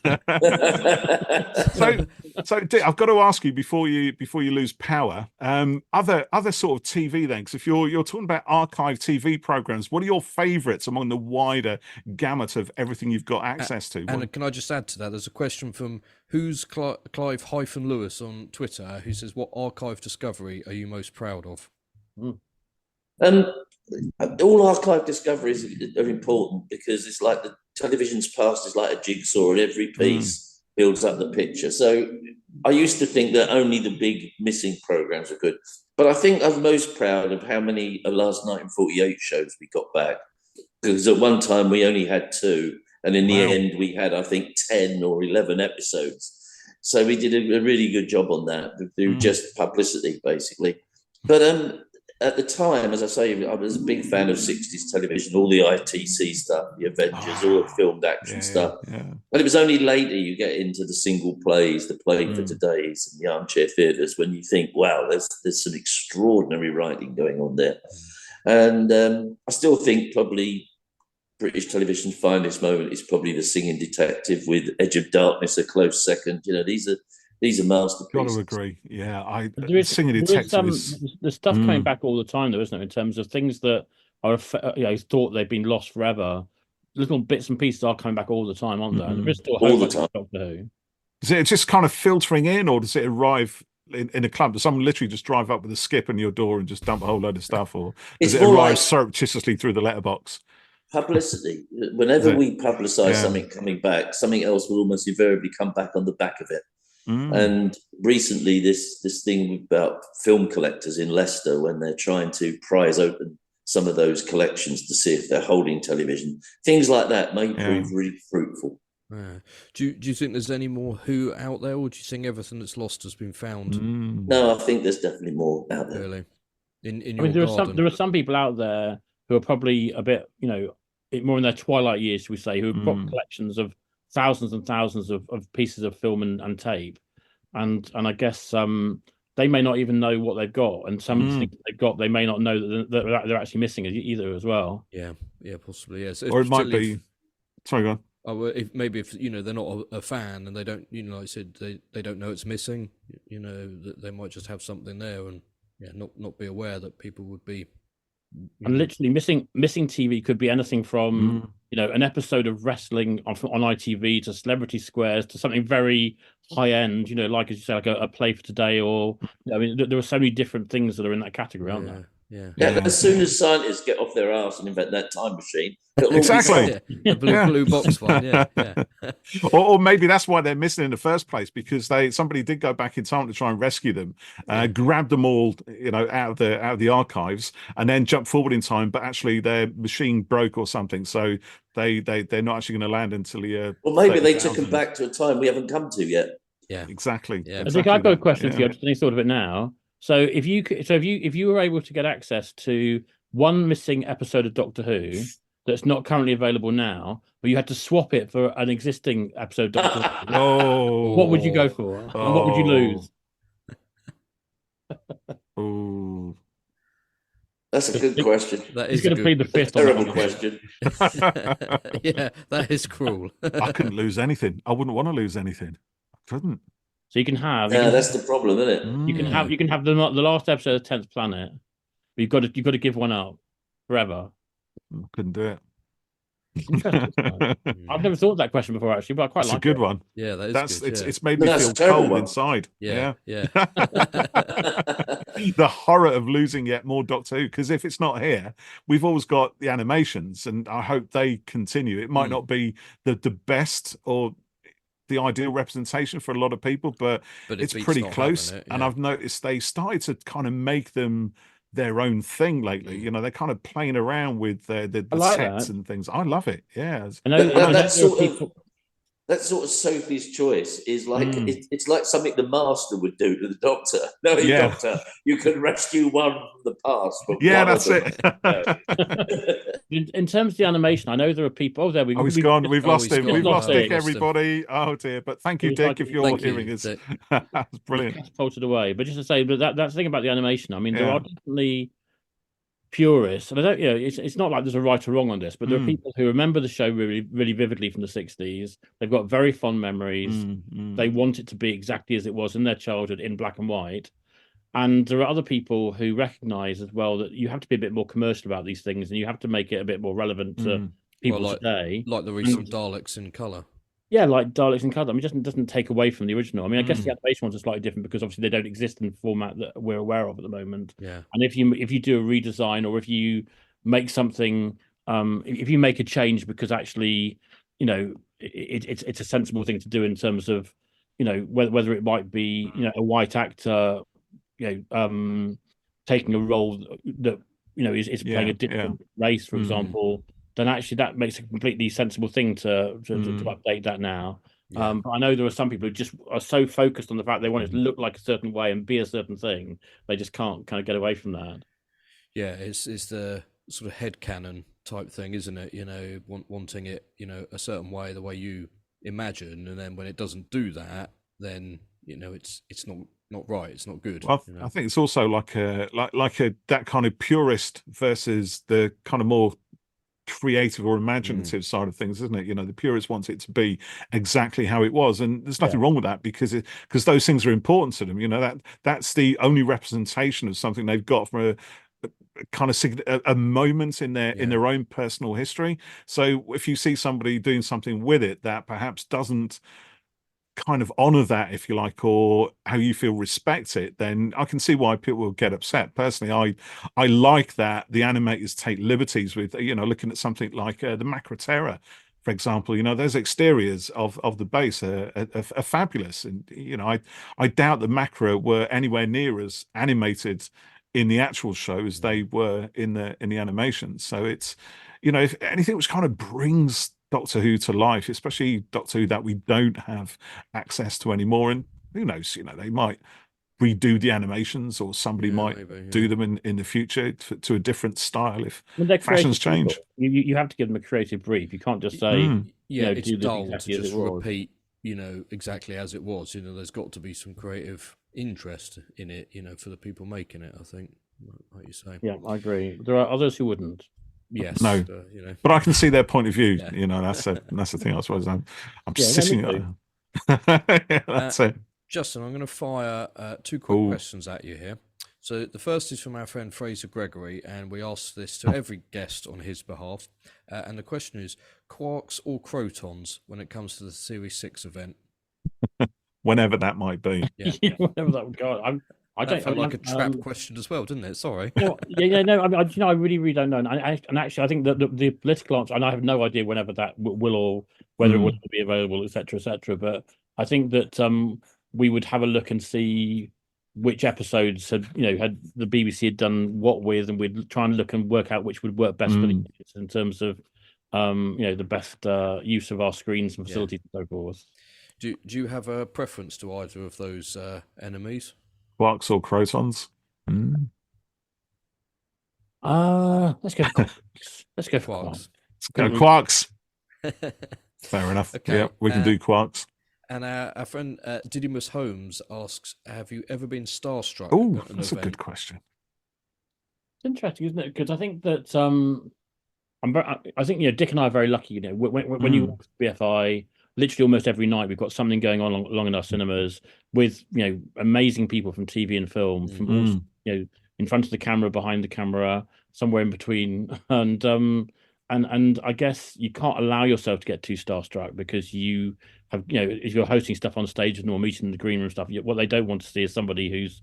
So Dick, I've got to ask you before you lose power. Other sort of TV then, because if you're talking about archive TV programs, what are your favourites among the wider gamut of everything you've got access to? And can I just add to that? There's a question from who's Clive-Lewis on Twitter who says, "What archive discovery are you most proud of?" All archive discoveries are important because it's like the television's past is like a jigsaw, and every piece builds up the picture. So I used to think that only the big missing programs are good, but I think I'm most proud of how many of last 1948 shows we got back, because at one time we only had 2, and in the end we had, I think, 10 or 11 episodes. So we did a really good job on that, through just publicity, basically. But at the time, as I say, I was a big fan of 60s television, all the ITC stuff, the Avengers, all the filmed action stuff. Yeah. And it was only later you get into the single plays, the play for todays, and the armchair theatres, when you think, wow, there's some extraordinary writing going on there. And I still think probably British television's finest moment is probably The Singing Detective, with Edge of Darkness a close second. You know, these are masterpieces. Got to agree. Yeah, Singing Detective there's stuff coming back all the time, though, isn't there? In terms of things that are, thought they've been lost forever. Little bits and pieces are coming back all the time, aren't there? And there is still all the time. Doctor Who. Is it just kind of filtering in, or does it arrive in a clump? Does someone literally just drive up with a skip in your door and just dump a whole load of stuff, or does it arrive surreptitiously through the letterbox? Publicity. Whenever we publicise something coming back, something else will almost invariably come back on the back of it. And recently, this thing about film collectors in Leicester, when they're trying to prize open some of those collections to see if they're holding television, things like that may prove really fruitful. Yeah. Do you think there's any more Who out there, or do you think everything that's lost has been found? No, I think there's definitely more out there. Really? In your garden? There are some people out there who are probably a bit, more in their twilight years, shall we say, who have got collections of thousands and thousands of pieces of film and tape, and I guess they may not even know what they've got, and some of the things they've got, they may not know that they're actually missing either as well. Yeah, possibly, yes. Or it might be. Sorry, go on. If they're not a fan and they don't, like I said, they don't know it's missing. That they might just have something there and not be aware that people would be. And literally missing TV could be anything from an episode of wrestling on ITV to Celebrity Squares to something very high end, like as you say, like a play for today, or there are so many different things that are in that category, aren't there? Yeah. As soon as scientists get off their arse and invent that time machine, exactly, the blue box one, yeah. or maybe that's why they're missing in the first place, because somebody did go back in time to try and rescue them, grabbed them all, out of the archives, and then jump forward in time, but actually their machine broke or something, so they're not actually going to land until the. Well, maybe they took them back to a time we haven't come to yet. Yeah, exactly. Yeah. I think I've got a question for you. I just thought of it now. So if you were able to get access to one missing episode of Doctor Who that's not currently available now, but you had to swap it for an existing episode of Doctor Who, what would you go for? And what would you lose? That's a good question. That is going to plead the fifth. Terrible question. Yeah, that is cruel. I couldn't lose anything. I wouldn't want to lose anything. I couldn't. So you can have. That's the problem, isn't it? You can have the last episode of 10th Planet, but you've got to give one up forever. I couldn't do it. I've never thought of that question before, actually, but I quite like it. It's a good one. Yeah, it's made me feel cold inside. Yeah. The horror of losing yet more Doctor Who, because if it's not here, we've always got the animations, and I hope they continue. It might not be the best or the ideal representation for a lot of people, but it's pretty close. And I've noticed they started to kind of make them their own thing lately. They're kind of playing around with the sets and things. I love it. Yeah, that sort of Sophie's Choice is like it's like something the Master would do to the Doctor. No, Doctor, you can rescue one from the past. But that's it. In terms of the animation, I know there are people. Oh, there we go. He's gone. We've lost him. We've lost Dick, everybody. Oh dear. But thank you, Dick, if you're hearing us. That's brilliant. Catapulted away. But just to say, but that's the thing about the animation. I mean, there are definitely purists, and I don't, it's not like there's a right or wrong on this, but there are people who remember the show really, really vividly from the 60s. They've got very fond memories. They want it to be exactly as it was in their childhood in black and white. And there are other people who recognize as well that you have to be a bit more commercial about these things, and you have to make it a bit more relevant to people today. Like the recent Daleks in colour. Yeah, like Daleks in colour. I mean, it doesn't take away from the original. I mean, I guess the animation ones are slightly different because obviously they don't exist in the format that we're aware of at the moment. Yeah. And if you do a redesign, or if you make something, if you make a change because actually, it's a sensible thing to do in terms of, whether it might be, a white actor, taking a role that is playing a different race, for example, then actually that makes a completely sensible thing to update that now. Yeah. But I know there are some people who just are so focused on the fact they want it to look like a certain way and be a certain thing, they just can't kind of get away from that. Yeah, it's the sort of headcanon type thing, isn't it? Wanting it, a certain way, the way you imagine, and then when it doesn't do that, then it's not right. It's not good. Well, I think it's also like a that kind of purist versus the kind of more creative or imaginative side of things, isn't it? The purist wants it to be exactly how it was, and there's nothing wrong with that because those things are important to them. That's the only representation of something they've got from a kind of a moment in their own personal history. So if you see somebody doing something with it that perhaps doesn't kind of honor that, if you like, or how you feel respect it, then I can see why people will get upset. Personally, I like that the animators take liberties with looking at something like the Macra Terror, for example. Those exteriors of the base are fabulous, and I doubt the Macra were anywhere near as animated in the actual show as they were in the animation. So it's if anything which kind of brings Doctor Who to life, especially Doctor Who that we don't have access to anymore. And who knows, they might redo the animations, or somebody might do them in the future to a different style if fashions change. You have to give them a creative brief. You can't just say, it's do dull exactly to just as repeat, exactly as it was. There's got to be some creative interest in it, for the people making it, I think, like you say. Yeah, I agree. There are others who wouldn't. Yes, no, but I can see their point of view. That's the thing. I suppose I'm sitting. That's it. Justin, I'm going to fire two quick questions at you here. So the first is from our friend Fraser Gregory, and we ask this to every guest on his behalf. And the question is: quarks or crotons when it comes to the Series 6 event? Whenever that might be. Yeah, whenever that would go. I don't felt like a trap question as well, didn't it? Sorry. No. I really don't know. And actually, I think that the political answer, and I have no idea whenever that will, or whether it will be available, etc., etc. But I think that we would have a look and see which episodes had the BBC had done what with, and we'd try and look and work out which would work best for the audience in terms of the best use of our screens and facilities and so forth. Do you have a preference to either of those enemies? Quarks or crotons? Let's go for quarks. Let's go for quarks. Let's go quarks. Fair enough. Okay. Yeah, we can do quarks. And our friend Didymus Holmes asks, have you ever been starstruck? Oh, that's a good question. It's interesting, isn't it? Because I think that I think Dick and I are very lucky. When you walk to BFI, literally almost every night we've got something going on along in our cinemas with amazing people from TV and film, from all, in front of the camera, behind the camera, somewhere in between, and I guess you can't allow yourself to get too starstruck because you have if you're hosting stuff on stage and or meeting in the green room stuff, what they don't want to see is somebody who's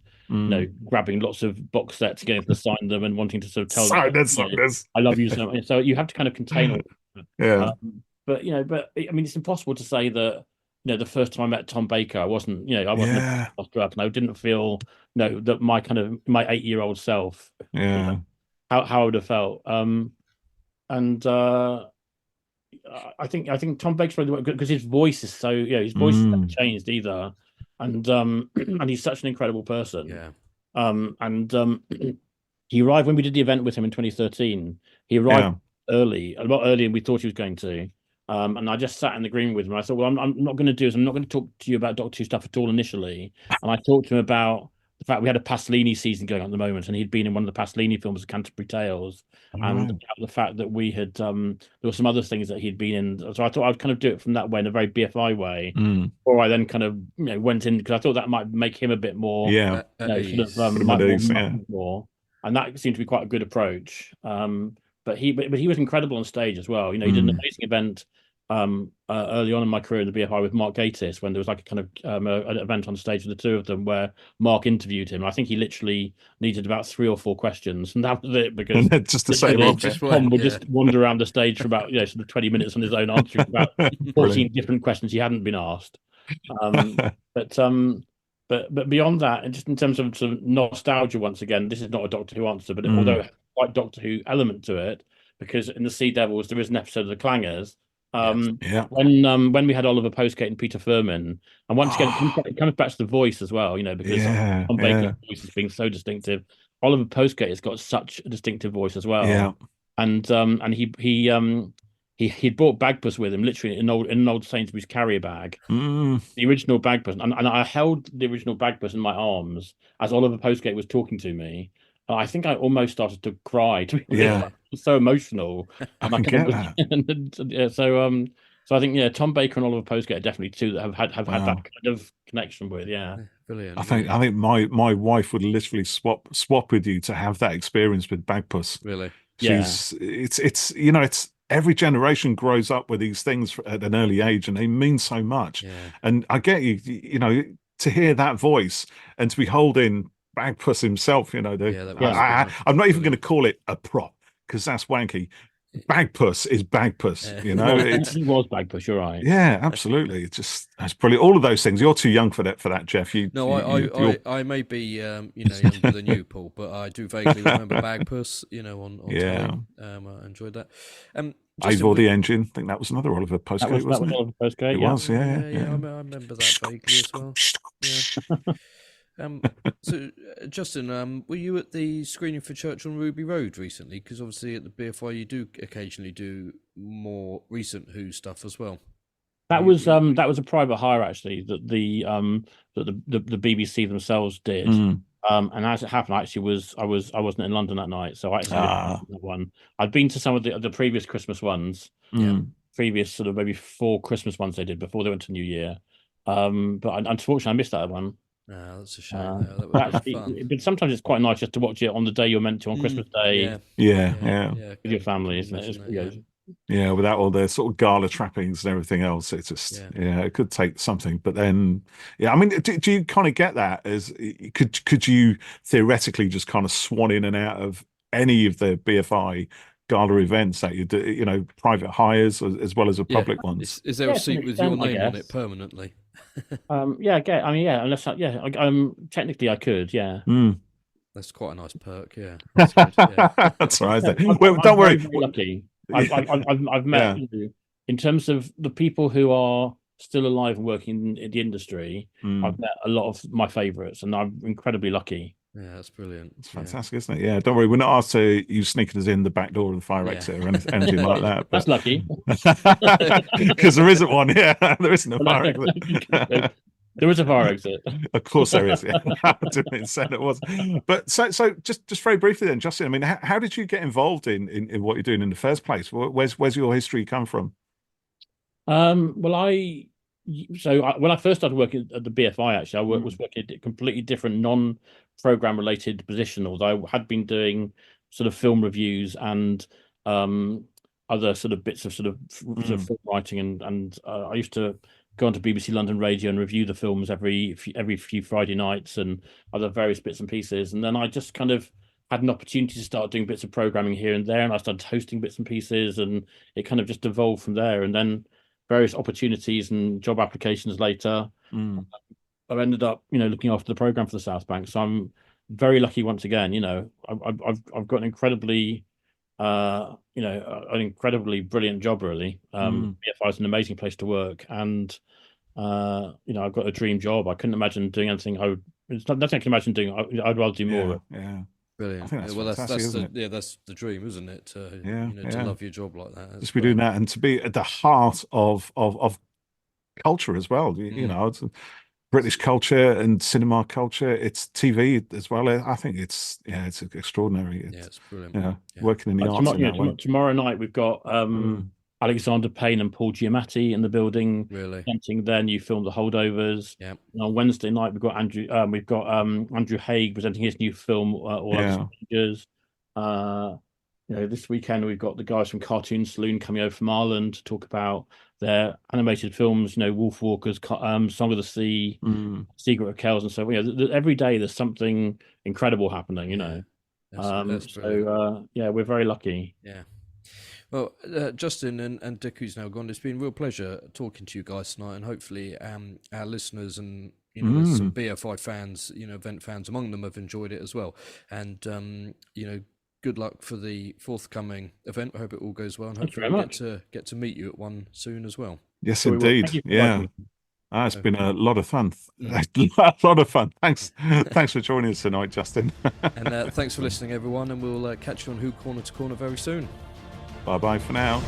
grabbing lots of box sets, going to sign them and wanting to sort of tell them, I love you so much. So you have to kind of contain all that. Yeah. But I mean, it's impossible to say that the first time I met Tom Baker, I wasn't starstruck, and I didn't feel that my 8-year-old self, how I would have felt. And I think Tom Baker's probably because his voice is so his voice has never changed either, and and he's such an incredible person. He arrived when we did the event with him in 2013. He arrived early, a lot earlier than we thought he was going to. And I just sat in the green room with him. I thought, well, I'm not going to do is I'm not going to talk to you about Doctor Who stuff at all initially. And I talked to him about the fact we had a Pasolini season going on at the moment, and he'd been in one of the Pasolini films, Canterbury Tales, and the fact that we had there were some other things that he'd been in. So I thought I'd kind of do it from that way, in a very BFI way, or I then kind of went in because I thought that might make him a bit more more, and that seemed to be quite a good approach. But he was incredible on stage as well. He did an amazing event early on in my career in the BFI with Mark Gatiss, when there was like a kind of an event on stage with the two of them where Mark interviewed him. I think he literally needed about 3 or 4 questions, and that was it, because just to say Tom would just wander around the stage for about sort of 20 minutes on his own, answering about 14 different questions he hadn't been asked. But beyond that, and just in terms of sort of nostalgia, once again, this is not a Doctor Who answer, but although it has quite Doctor Who element to it, because in the Sea Devils there is an episode of the Clangers. When we had Oliver Postgate and Peter Furman, and once again it comes back to the voice as well, because Tom Baker's voice is being so distinctive. Oliver Postgate has got such a distinctive voice as well, and he brought Bagpuss with him, literally in an old Sainsbury's carrier bag, the original Bagpuss, and I held the original Bagpuss in my arms as Oliver Postgate was talking to me. I think I almost started to cry. To be honest. It was so emotional. I can get that. So I think Tom Baker and Oliver Postgate are definitely two that have had that kind of connection with. Brilliant. I think my wife would literally swap with you to have that experience with Bagpuss. Really? It's every generation grows up with these things at an early age, and they mean so much. And I get you to hear that voice and to be holding Bagpuss himself, I'm not even going to call it a prop, because that's wanky. Bagpuss is Bagpuss, He was Bagpuss, you're right. Yeah, absolutely. It's brilliant. All of those things. You're too young for that, Jeff. I may be younger than you, Paul, but I do vaguely remember Bagpuss, on time. I enjoyed that. Ivor the Engine, I think that was another Oliver Postgate, wasn't it? Oliver Postgate, it was, I remember that vaguely as well. So, Justin, were you at the screening for Church on Ruby Road recently? Because obviously at the BFI you do occasionally do more recent Who stuff as well. That was a private hire, actually, that the BBC themselves did. And as it happened, I wasn't in London that night, so I actually didn't that one. I'd been to some of the previous Christmas ones, previous sort of maybe 4 Christmas ones they did before they went to New Year. But unfortunately, I missed that one. No, that's a shame. That was fun. But sometimes it's quite nice just to watch it on the day you're meant to, on Christmas Day. With your family, isn't it? Without all the sort of gala trappings and everything else, it's just it could take something. But then, I mean, do you kind of get that as could you theoretically just kind of swan in and out of any of the BFI gala events that you do, private hires as well as the public ones? Is there a seat with your name on it permanently? Unless technically I could, That's quite a nice perk, That's good, that's right. Well, don't worry. Very lucky. I've met in terms of the people who are still alive and working in the industry. I've met a lot of my favourites, and I'm incredibly lucky. Yeah, that's brilliant. It's fantastic, isn't it? Yeah, don't worry. We're not asked to you sneaking us in the back door of the fire exit or anything like that. But... That's lucky. Because there isn't one. Yeah, there isn't a fire exit. There is a fire exit. Of course there is. Yeah. I didn't say it was. But so just very briefly then, Justin, I mean, how did you get involved in what you're doing in the first place? Where's your history come from? When I first started working at the BFI, actually, I was working a completely different non-program related position, although I had been doing sort of film reviews and other sort of bits of sort of film writing, and I used to go onto BBC London Radio and review the films every few Friday nights and other various bits and pieces. And then I just kind of had an opportunity to start doing bits of programming here and there, and I started hosting bits and pieces, and it kind of just evolved from there. And then various opportunities and job applications later, I ended up, looking after the program for the South Bank. So I'm very lucky once again. I've got an incredibly brilliant job, really. BFI is an amazing place to work, and I've got a dream job. I couldn't imagine doing anything. It's not nothing I can imagine doing. I'd rather do more. Brilliant. That's the dream, isn't it? To love your job like that. Just be doing that, and to be at the heart of culture as well. British culture and cinema culture. It's TV as well. I think it's extraordinary. It's brilliant. Working in the arts in that way. Tomorrow night we've got Alexander Payne and Paul Giamatti in the building. Really? Presenting their new film, The Holdovers. Yeah. And on Wednesday night we've got Andrew Haigh presenting his new film, All Other Strangers. This weekend we've got the guys from Cartoon Saloon coming over from Ireland to talk about their animated films. Wolf Walkers, Song of the Sea, Secret of Kells, and so every day there's something incredible happening. That's we're very lucky. Yeah. Well, Justin and Dick, who's now gone, it's been a real pleasure talking to you guys tonight, and hopefully our listeners and some BFI fans, event fans among them, have enjoyed it as well. And good luck for the forthcoming event. I hope it all goes well, and hopefully we'll get to meet you at one soon as well. Yes, indeed. It's been a lot of fun. A lot of fun. Thanks for joining us tonight, Justin. And thanks for listening, everyone, and we'll catch you on Who Corner to Corner very soon. Bye-bye for now.